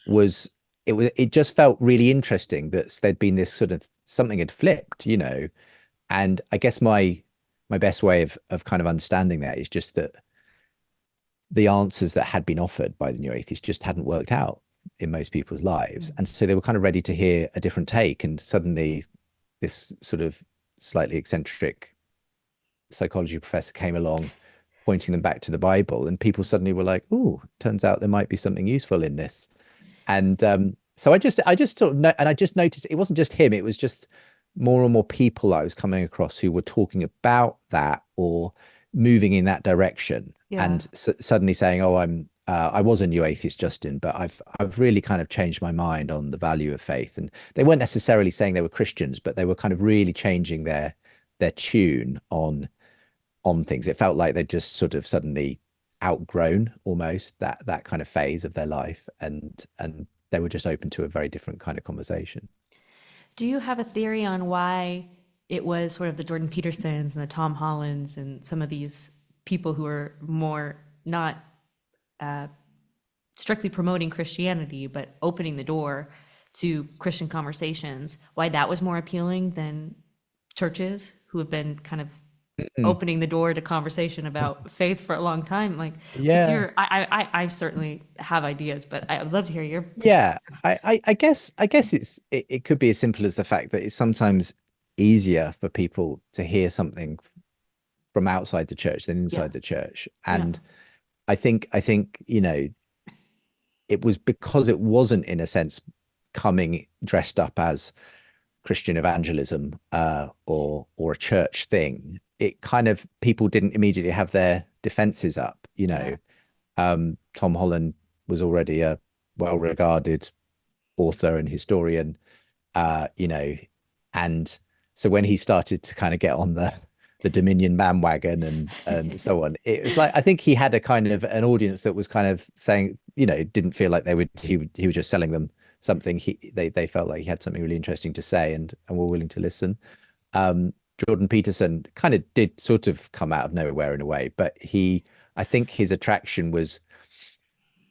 just felt really interesting that there'd been this sort of something had flipped. And I guess my best way of kind of understanding that is just that the answers that had been offered by the new atheists just hadn't worked out in most people's lives. And so they were kind of ready to hear a different take. And suddenly this sort of slightly eccentric psychology professor came along, pointing them back to the Bible. And people suddenly were like, "Oh, turns out there might be something useful in this." And so I just sort of and I just noticed it wasn't just him, it was just more and more people I was coming across who were talking about that or moving in that direction. Yeah. And suddenly saying, "Oh, I was a new atheist, Justin, but I've really kind of changed my mind on the value of faith." And they weren't necessarily saying they were Christians, but they were kind of really changing their tune on things. It felt like they'd just sort of suddenly outgrown almost that kind of phase of their life, and they were just open to a very different kind of conversation. Do you have a theory on why it was sort of the Jordan Petersons and the Tom Hollands and some of these people who are more not strictly promoting Christianity, but opening the door to Christian conversations, why that was more appealing than churches who have been kind of Mm. opening the door to conversation about faith for a long time? Like, what's Yeah, your? I certainly have ideas, but I'd love to hear your. yeah. I guess it could be as simple as the fact that it's sometimes easier for people to hear something from outside the church than Yeah, inside the church. yeah, And I think it was because it wasn't in a sense coming dressed up as Christian evangelism or a church thing. It kind of people didn't immediately have their defenses up. yeah, Tom Holland was already a well-regarded author and historian, you know, and so when he started to kind of get on the Dominion bandwagon and so on, it was like I think he had a kind of an audience that was kind of saying, didn't feel like he was just selling them something. They felt like he had something really interesting to say and were willing to listen. Um, Jordan Peterson kind of did sort of come out of nowhere in a way, but I think his attraction was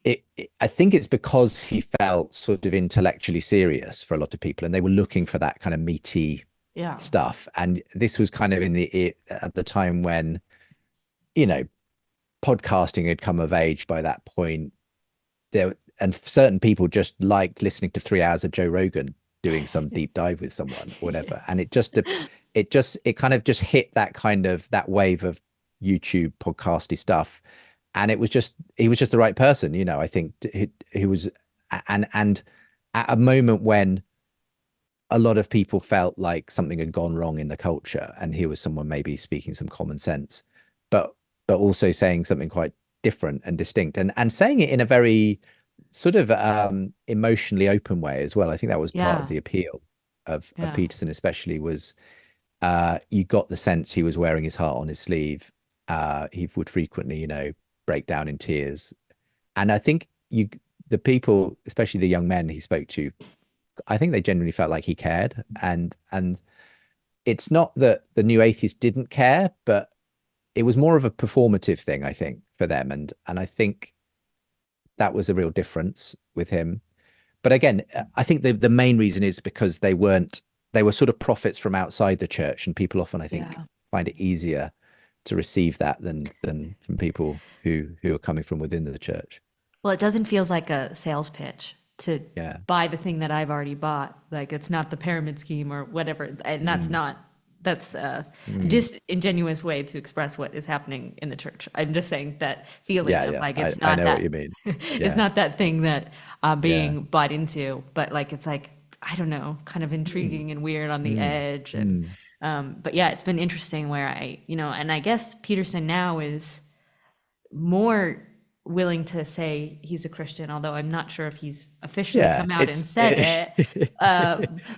I think it's because he felt sort of intellectually serious for a lot of people, and they were looking for that kind of meaty yeah, stuff. And this was kind of at the time when you know podcasting had come of age by that point. And certain people just liked listening to 3 hours of Joe Rogan doing some deep dive with someone or whatever, and it kind of just hit that kind of that wave of YouTube podcasty stuff, and he was just the right person. I think he was, and at a moment when a lot of people felt like something had gone wrong in the culture, and here was someone maybe speaking some common sense, but also saying something quite different and distinct, and saying it in a very sort of emotionally open way as well. I think that was part of yeah, the appeal of yeah. Peterson, especially was you got the sense he was wearing his heart on his sleeve. He would frequently, break down in tears, and I think the people, especially the young men he spoke to, I think they genuinely felt like he cared, and it's not that the new atheists didn't care, but it was more of a performative thing, I think, for them, and I think that was a real difference with him. But again, I think the main reason is because they were sort of prophets from outside the church, and people often, I think, Yeah. find it easier to receive that than from people who are coming from within the church. Well, it doesn't feel like a sales pitch to Yeah. buy the thing that I've already bought. Like it's not the pyramid scheme or whatever. And Mm, that's a mm. disingenuous way to express what is happening in the church. I'm just saying that feeling Yeah, of yeah. like I, it's I not know what that you mean. it's Yeah, not that thing that I'm yeah. being bought into, but like it's like I don't know, kind of Mm, intriguing and weird on the mm, edge. And mm. but yeah, it's been interesting where and I guess Peterson now is more willing to say he's a Christian, although I'm not sure if he's officially Yeah, come out and said it.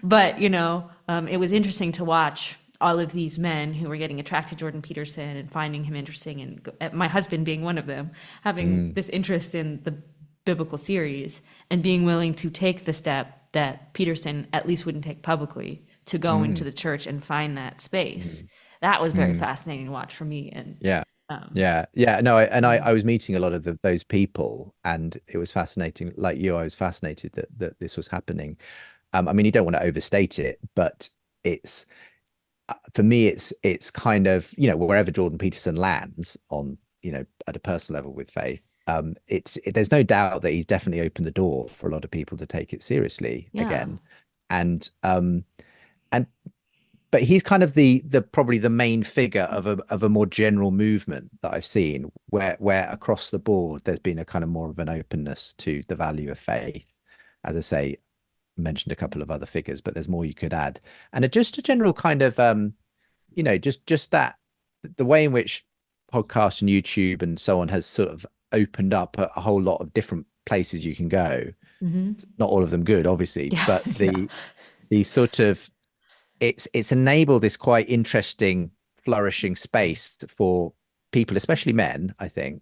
But it was interesting to watch all of these men who were getting attracted to Jordan Peterson and finding him interesting, and my husband being one of them, having this interest in the biblical series and being willing to take the step that Peterson at least wouldn't take publicly to go into the church and find that space. That was very fascinating to watch for me. And yeah. Yeah. No, I was meeting a lot of those people, and it was fascinating. Like you, I was fascinated that this was happening. I mean, you don't want to overstate it, but it's for me, it's kind of, wherever Jordan Peterson lands on, at a personal level with faith, there's no doubt that he's definitely opened the door for a lot of people to take it seriously again, and and but he's kind of the probably the main figure of a more general movement that I've seen, where across the board there's been a kind of more of an openness to the value of faith. As I say, mentioned a couple of other figures, but there's more you could add, and just a general kind of just that the way in which podcasts and YouTube and so on has sort of opened up a whole lot of different places you can go. Not all of them good, obviously, but the sort of it's enabled this quite interesting, flourishing space for people, especially men, I think,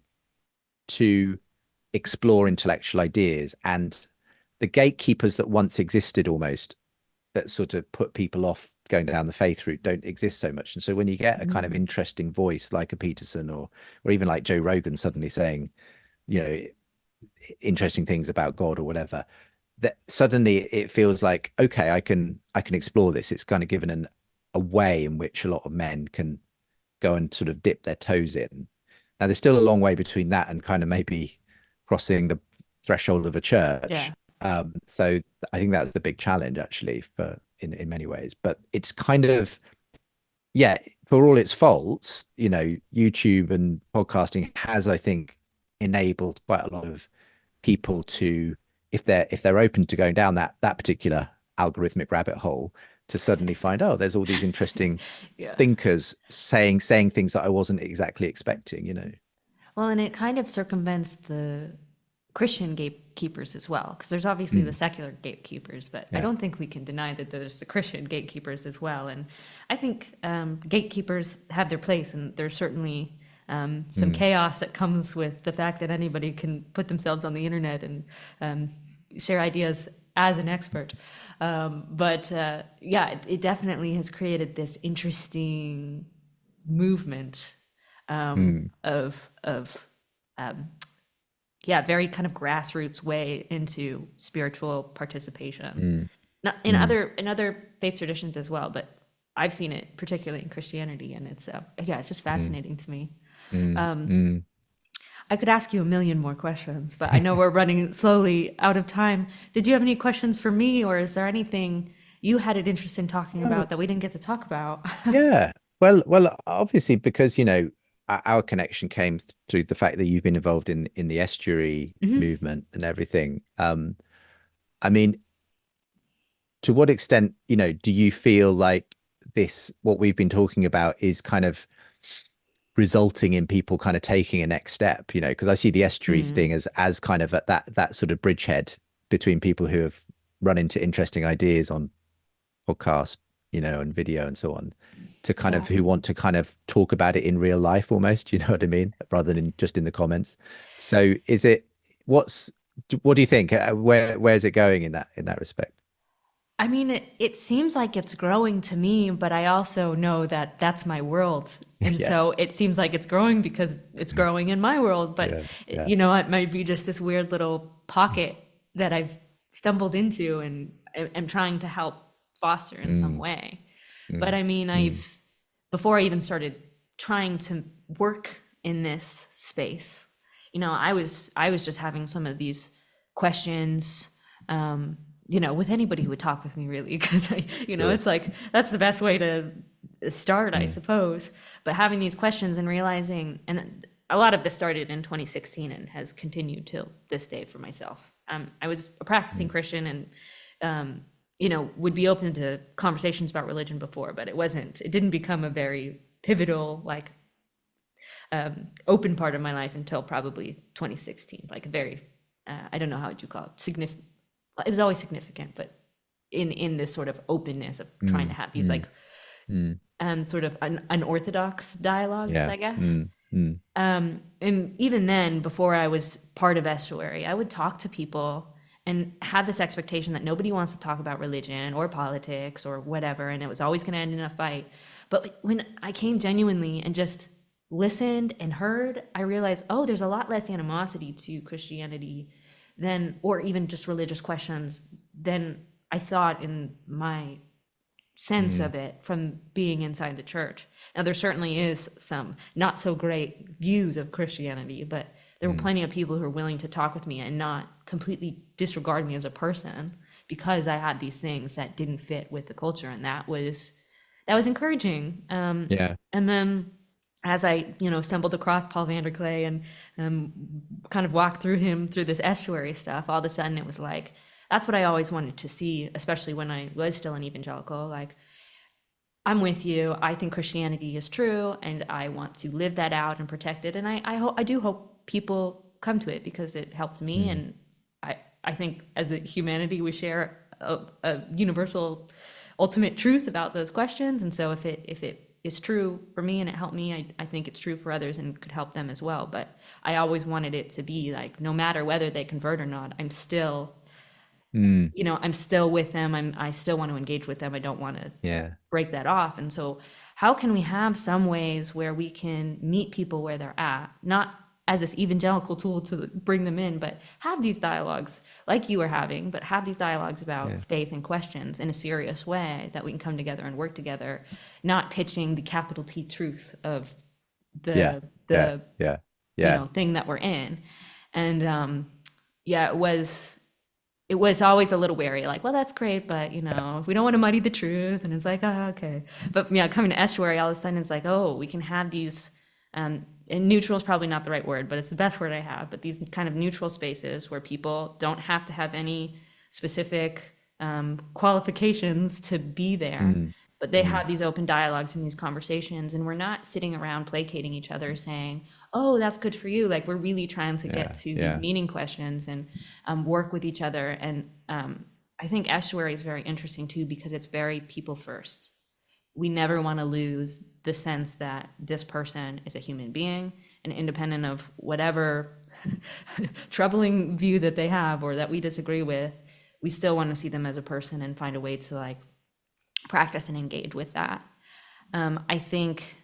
to explore intellectual ideas, and the gatekeepers that once existed almost, that sort of put people off going down the faith route, don't exist so much. And so when you get a kind of interesting voice like a Peterson or even like Joe Rogan suddenly saying, interesting things about God or whatever, that suddenly it feels like, okay, I can explore this. It's kind of given a way in which a lot of men can go and sort of dip their toes in. Now there's still a long way between that and kind of maybe crossing the threshold of a church. So I think that's the big challenge actually for in many ways, but it's kind of, for all its faults, YouTube and podcasting has, I think, enabled quite a lot of people to, if they're open to going down that particular algorithmic rabbit hole, to suddenly find, oh, there's all these interesting thinkers saying things that I wasn't exactly expecting. Well, and it kind of circumvents the Christian gatekeepers as well, because there's obviously the secular gatekeepers, but I don't think we can deny that there's the Christian gatekeepers as well. And I think gatekeepers have their place, and there's certainly some chaos that comes with the fact that anybody can put themselves on the internet and share ideas as an expert. It definitely has created this interesting movement of very kind of grassroots way into spiritual participation. Not in other faith traditions as well, but I've seen it particularly in Christianity, and it's just fascinating to me. I could ask you a million more questions, but I know we're running slowly out of time. Did you have any questions for me, or is there anything you had an interest in talking about that we didn't get to talk about? Yeah. Well, obviously, because our connection came through the fact that you've been involved in the estuary movement and everything. I mean, to what extent, do you feel like what we've been talking about is kind of resulting in people kind of taking a next step, because I see the estuaries thing as kind of at that sort of bridgehead between people who have run into interesting ideas on podcast, and video and so on, to kind of who want to kind of talk about it in real life almost, you know what I mean, rather than just in the comments. So what do you think? Where's it going in that respect? I mean, it seems like it's growing to me, but I also know that that's my world. And Yes. so it seems like it's growing because it's growing in my world. But, it might be just this weird little pocket that I've stumbled into and am trying to help foster in some way. But I mean, before I even started trying to work in this space, I was just having some of these questions, with anybody who would talk with me, really, because it's like that's the best way to start, I suppose. But having these questions and realizing, and a lot of this started in 2016 and has continued till this day for myself. I was a practicing Christian and would be open to conversations about religion before, but it didn't become a very pivotal, like, open part of my life until probably 2016, like a very, I don't know how would you call it, significant. It was always significant, but in this sort of openness of trying to Mm, have these mm, like mm. sort of unorthodox dialogues, Yeah. I guess. Mm, mm. And even then, before I was part of Estuary, I would talk to people and have this expectation that nobody wants to talk about religion or politics or whatever, and it was always going to end in a fight. But when I came genuinely and just listened and heard, I realized, oh, there's a lot less animosity to Christianity than, or even just religious questions, than I thought in my sense Mm, of it from being inside the church. Now, there certainly is some not so great views of Christianity, but there were mm. plenty of people who were willing to talk with me and not completely disregard me as a person because I had these things that didn't fit with the culture, and that was encouraging. Yeah. And then as I, stumbled across Paul Vanderklay and kind of walked through him through this estuary stuff, all of a sudden it was like, that's what I always wanted to see, especially when I was still an evangelical. Like, I'm with you. I think Christianity is true, and I want to live that out and protect it. And I do hope people come to it because it helps me. Mm, And I think as a humanity, we share a universal, ultimate truth about those questions. And so if it is true for me and it helped me, I think it's true for others and could help them as well. But I always wanted it to be like, no matter whether they convert or not, mm. I'm still with them. I still want to engage with them. I don't want to Yeah. break that off. And so how can we have some ways where we can meet people where they're at, not as this evangelical tool to bring them in, but have these dialogues like you were having, but have these dialogues Yeah. about faith and questions in a serious way that we can come together and work together, not pitching the capital T truth of Yeah. the Yeah. the Yeah. Yeah. thing that we're in. And yeah, it was always a little wary, like, well, that's great, but we don't want to muddy the truth. And it's like, oh, okay. But yeah, coming to estuary, all of a sudden it's like, oh, we can have these, and neutral is probably not the right word, but it's the best word I have. But these kind of neutral spaces where people don't have to have any specific qualifications to be there, Mm, but they mm. have these open dialogues and these conversations, and we're not sitting around placating each other saying, oh, that's good for you. Like, we're really trying to get Yeah. to these Yeah. meaning questions and work with each other. And I think estuary is very interesting too because it's very people first. We never want to lose the sense that this person is a human being and independent of whatever troubling view that they have or that we disagree with, we still want to see them as a person and find a way to like practice and engage with that. I think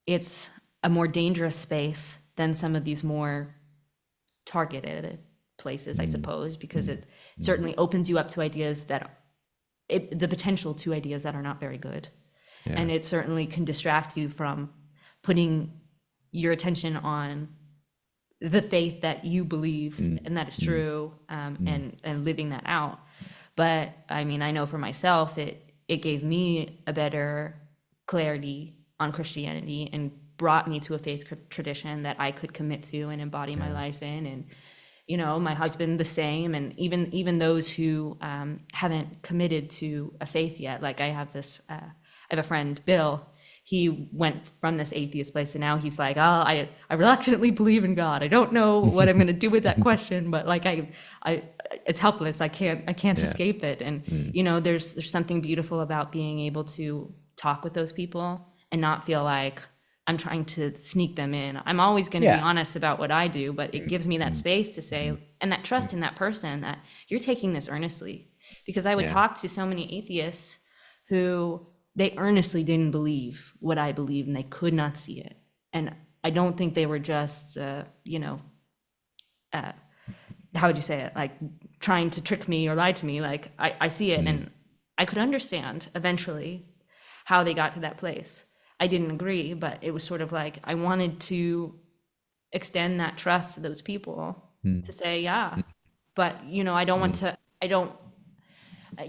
it's a more dangerous space than some of these more targeted places, I Mm, suppose, because mm, it mm. certainly opens you up to ideas the potential to ideas that are not very good. Yeah. And it certainly can distract you from putting your attention on the faith that you believe Mm, and that is mm, true, mm. and living that out. But I mean, I know for myself, it gave me a better clarity on Christianity and brought me to a faith tradition that I could commit to and embody my Yeah. life in. And my husband the same, and even those who haven't committed to a faith yet. Like I have a friend, Bill. He went from this atheist place, and now he's like, oh, I reluctantly believe in God. I don't know what I'm going to do with that question, but like I it's helpless. I can't Yeah. escape it. And Mm, there's something beautiful about being able to talk with those people and not feel like I'm trying to sneak them in. I'm always going to be yeah. honest about what I do, but it Mm, gives me that mm, space to say, mm, and that trust mm. in that person that you're taking this earnestly. Because I would Yeah. talk to so many atheists who they earnestly didn't believe what I believe and they could not see it. And I don't think they were just, uh, how would you say it? Like trying to trick me or lie to me. Like I see it Mm, and I could understand eventually how they got to that place. I didn't agree, but it was sort of like I wanted to extend that trust to those people mm, to say, yeah, mm, but I don't want mm. to, I don't,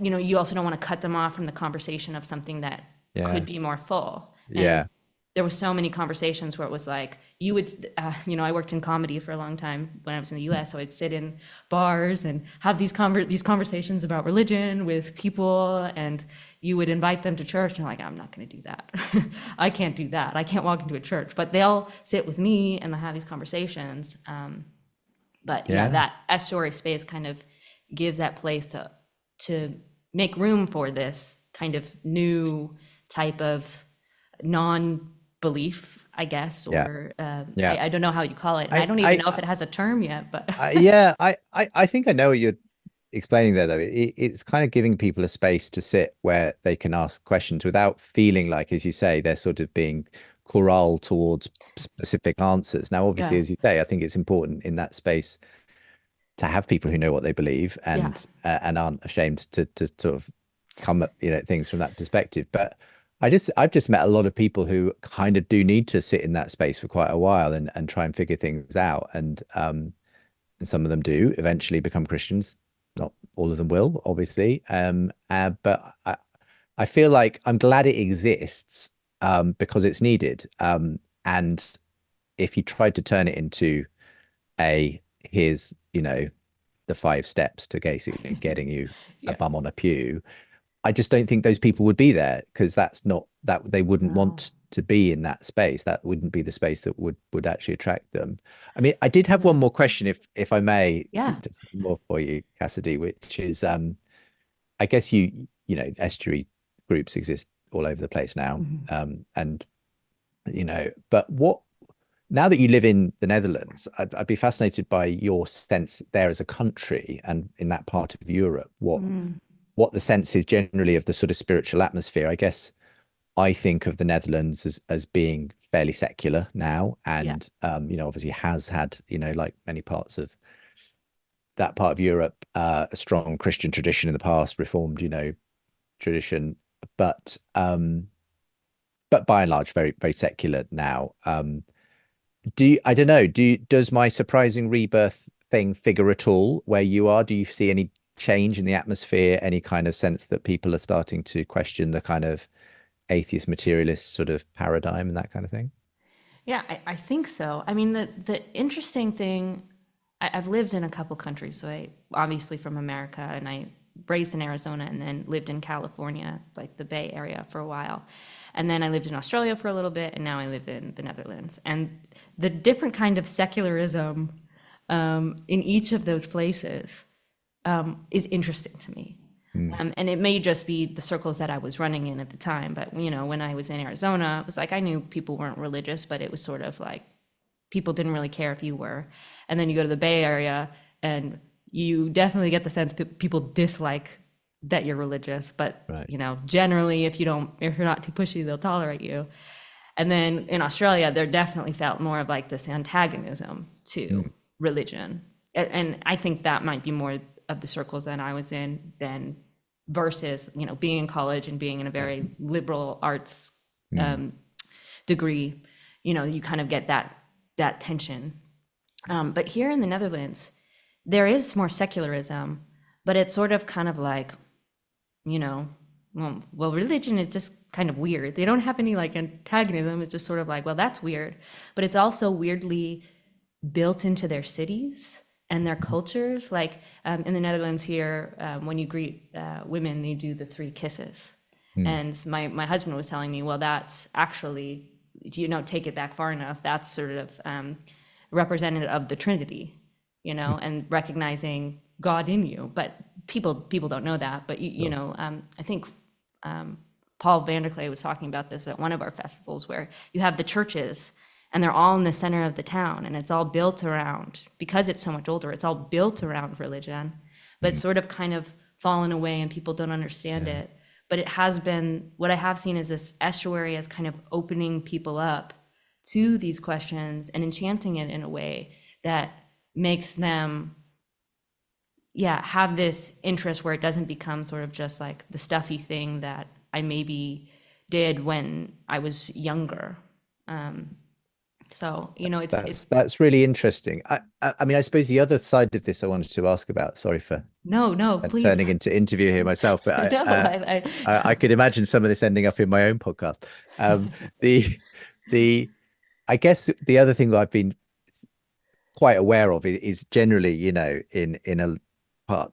you also don't want to cut them off from the conversation of something that could Yeah. be more full. And Yeah. there were so many conversations where it was like you would I worked in comedy for a long time when I was in the US, so I'd sit in bars and have these conversations about religion with people, and you would invite them to church and you're like, I'm not going to do that. I can't do that. I can't walk into a church, but they'll sit with me and they'll have these conversations. But yeah, Yeah. that estuary space kind of gives that place to make room for this kind of new type of non-belief, I guess, Yeah. or Yeah. I don't know how you call it, and I I, don't even I, know if it has a term yet, but yeah, I think I know what you're explaining there, though. It's kind of giving people a space to sit where they can ask questions without feeling like, as you say, they're sort of being corralled towards specific answers. Now, obviously, yeah, as you say, I think it's important in that space to have people who know what they believe yeah, and aren't ashamed to sort of come at things from that perspective. But I've just met a lot of people who kind of do need to sit in that space for quite a while and try and figure things out. And some of them do eventually become Christians. Not all of them will, obviously. But I feel like I'm glad it exists because it's needed. And if you tried to turn it into here's, the 5 steps to basically getting you a yeah. bum on a pew, I just don't think those people would be there because that's not that they wouldn't No. want to be in that space. That wouldn't be the space that would actually attract them. I mean, I did have Yeah. one more question, if I may, Yeah. just one more for you, Cassidy, which is I guess estuary groups exist all over the place now. Mhm. And but what now that you live in the Netherlands, I'd be fascinated by your sense there as a country and in that part of Europe, Mm. what the sense is generally of the sort of spiritual atmosphere. I guess I think of the Netherlands as being fairly secular now, Yeah. and obviously has had, like many parts of that part of Europe, a strong Christian tradition in the past, Reformed, tradition, but by and large, very very secular now. I don't know, does my surprising rebirth thing figure at all where you are? Do you see any change in the atmosphere, any kind of sense that people are starting to question the kind of atheist materialist sort of paradigm and that kind of thing? Yeah, I think so. I mean, the interesting thing, I've lived in a couple countries. So I obviously from America, and I raised in Arizona, and then lived in California, like the Bay Area, for a while, and then I lived in Australia for a little bit, and now I live in the Netherlands. And the different kind of secularism in each of those places is interesting to me. Mm, And it may just be the circles that I was running in at the time. But, when I was in Arizona, it was like I knew people weren't religious, but it was sort of like people didn't really care if you were. And then you go to the Bay Area and you definitely get the sense people dislike that you're religious. But, right. generally, if you're not too pushy, they'll tolerate you. And then in Australia, there definitely felt more of like this antagonism to Mm, religion. And I think that might be more of the circles that I was in than versus, being in college and being in a yeah. very liberal arts Mm, um, degree, you kind of get that tension. But here in the Netherlands, there is more secularism, but it's sort of kind of like, you know, well, religion is just kind of weird. They don't have any like antagonism. It's just sort of like, well, that's weird. But it's also weirdly built into their cities and their cultures. Like in the Netherlands here, when you greet women, they do the 3 kisses. mm, And my husband was telling me, well, that's actually, take it back far enough. That's sort of representative of the Trinity, mm, and recognizing God in you. But people don't know that. But sure. I think Paul Vanderklay was talking about this at one of our festivals, where you have the churches and they're all in the center of the town, and it's all built around, because it's so much older, it's all built around religion, but Mm, sort of kind of fallen away and people don't understand yeah. it. But it has been, what I have seen is this estuary as kind of opening people up to these questions and enchanting it in a way that makes them, yeah, have this interest where it doesn't become sort of just like the stuffy thing that I maybe did when I was younger. Um, so, it's That's really interesting. I mean, I suppose the other side of this I wanted to ask about. Sorry for no, please. turning into interview here myself, but No, I could imagine some of this ending up in my own podcast. The I guess the other thing that I've been quite aware of is generally, in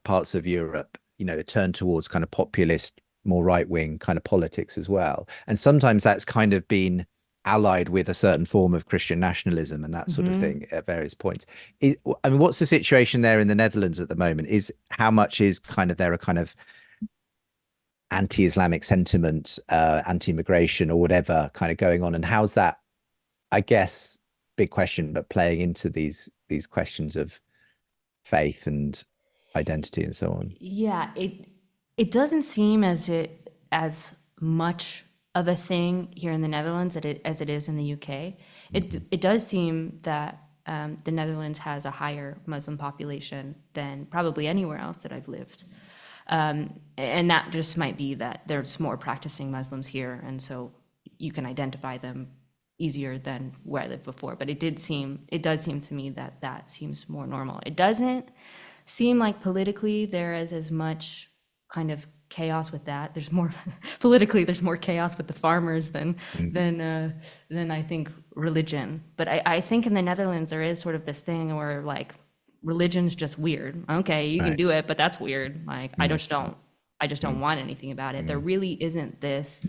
parts of Europe, a turn towards kind of populist, more right-wing kind of politics as well. And sometimes that's kind of been allied with a certain form of Christian nationalism and that sort of thing at various points. I mean, what's the situation there in the Netherlands at the moment? How much is there a kind of anti-Islamic sentiment, anti-immigration or whatever kind of going on? And how's that, I guess, big question, but playing into these questions of faith and identity and so on? Yeah, it doesn't seem as much of a thing here in the Netherlands as it is in the UK. It does seem that the Netherlands has a higher Muslim population than probably anywhere else that I've lived. And that just might be that there's more practicing Muslims here, and so you can identify them easier than where I lived before. But it does seem to me that seems more normal. It doesn't seem like politically there is as much kind of chaos with that. There's more politically, there's more chaos with the farmers than I think religion. But I think in the Netherlands there is sort of this thing where like religion's just weird. Okay, you can do it, but that's weird. Like I just don't want anything about it. There really isn't this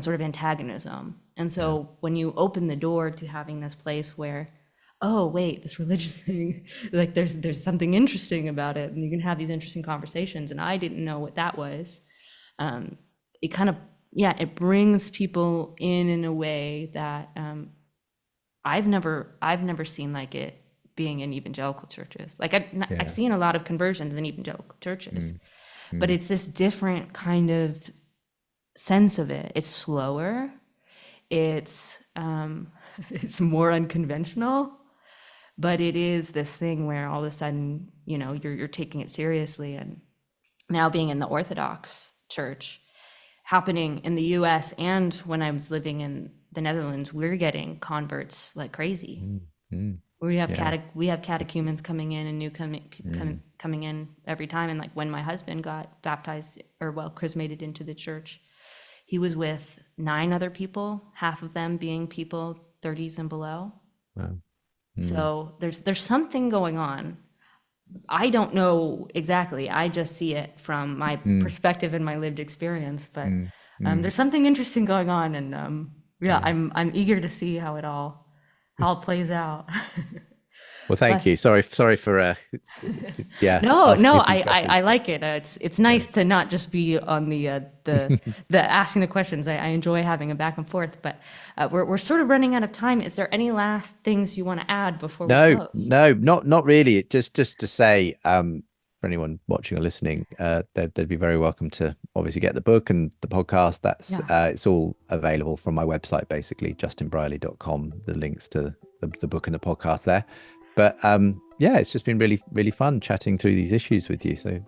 sort of antagonism. And so when you open the door to having this place where, oh wait, this religious thing, like there's something interesting about it, and you can have these interesting conversations, and I didn't know what that was. It kind of, it brings people in a way that I've never seen like it being in evangelical churches. Like I've seen a lot of conversions in evangelical churches, but it's this different kind of sense of it. It's slower. It's more unconventional, but it is this thing where all of a sudden, you're taking it seriously. And now being in the Orthodox Church, happening in the U.S. and when I was living in the Netherlands, we're getting converts like crazy. We have catechumens coming in and new coming in every time. And like when my husband got baptized chrismated into the church, he was with 9 other people, half of them being people 30s and below. Wow. So there's something going on. I don't know exactly. I just see it from my perspective and my lived experience. But there's something interesting going on, and I'm eager to see how it all plays out. Well, thank you. Sorry for No, I like it. It's nice to not just be on the asking the questions. I enjoy having a back and forth, but we're sort of running out of time. Is there any last things you want to add before we close? No, not really. Just to say, for anyone watching or listening, they'd be very welcome to obviously get the book and the podcast. That's it's all available from my website, basically justinbrierley.com. The links to the book and the podcast there. But it's just been really, really fun chatting through these issues with you. So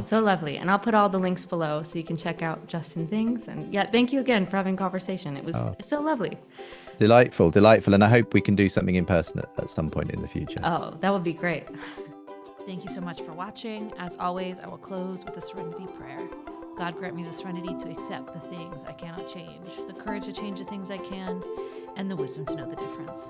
so lovely. And I'll put all the links below so you can check out Justin things. And thank you again for having a conversation. It was so lovely. Delightful. And I hope we can do something in person at some point in the future. Oh, that would be great. Thank you so much for watching. As always, I will close with a serenity prayer. God grant me the serenity to accept the things I cannot change, the courage to change the things I can, and the wisdom to know the difference.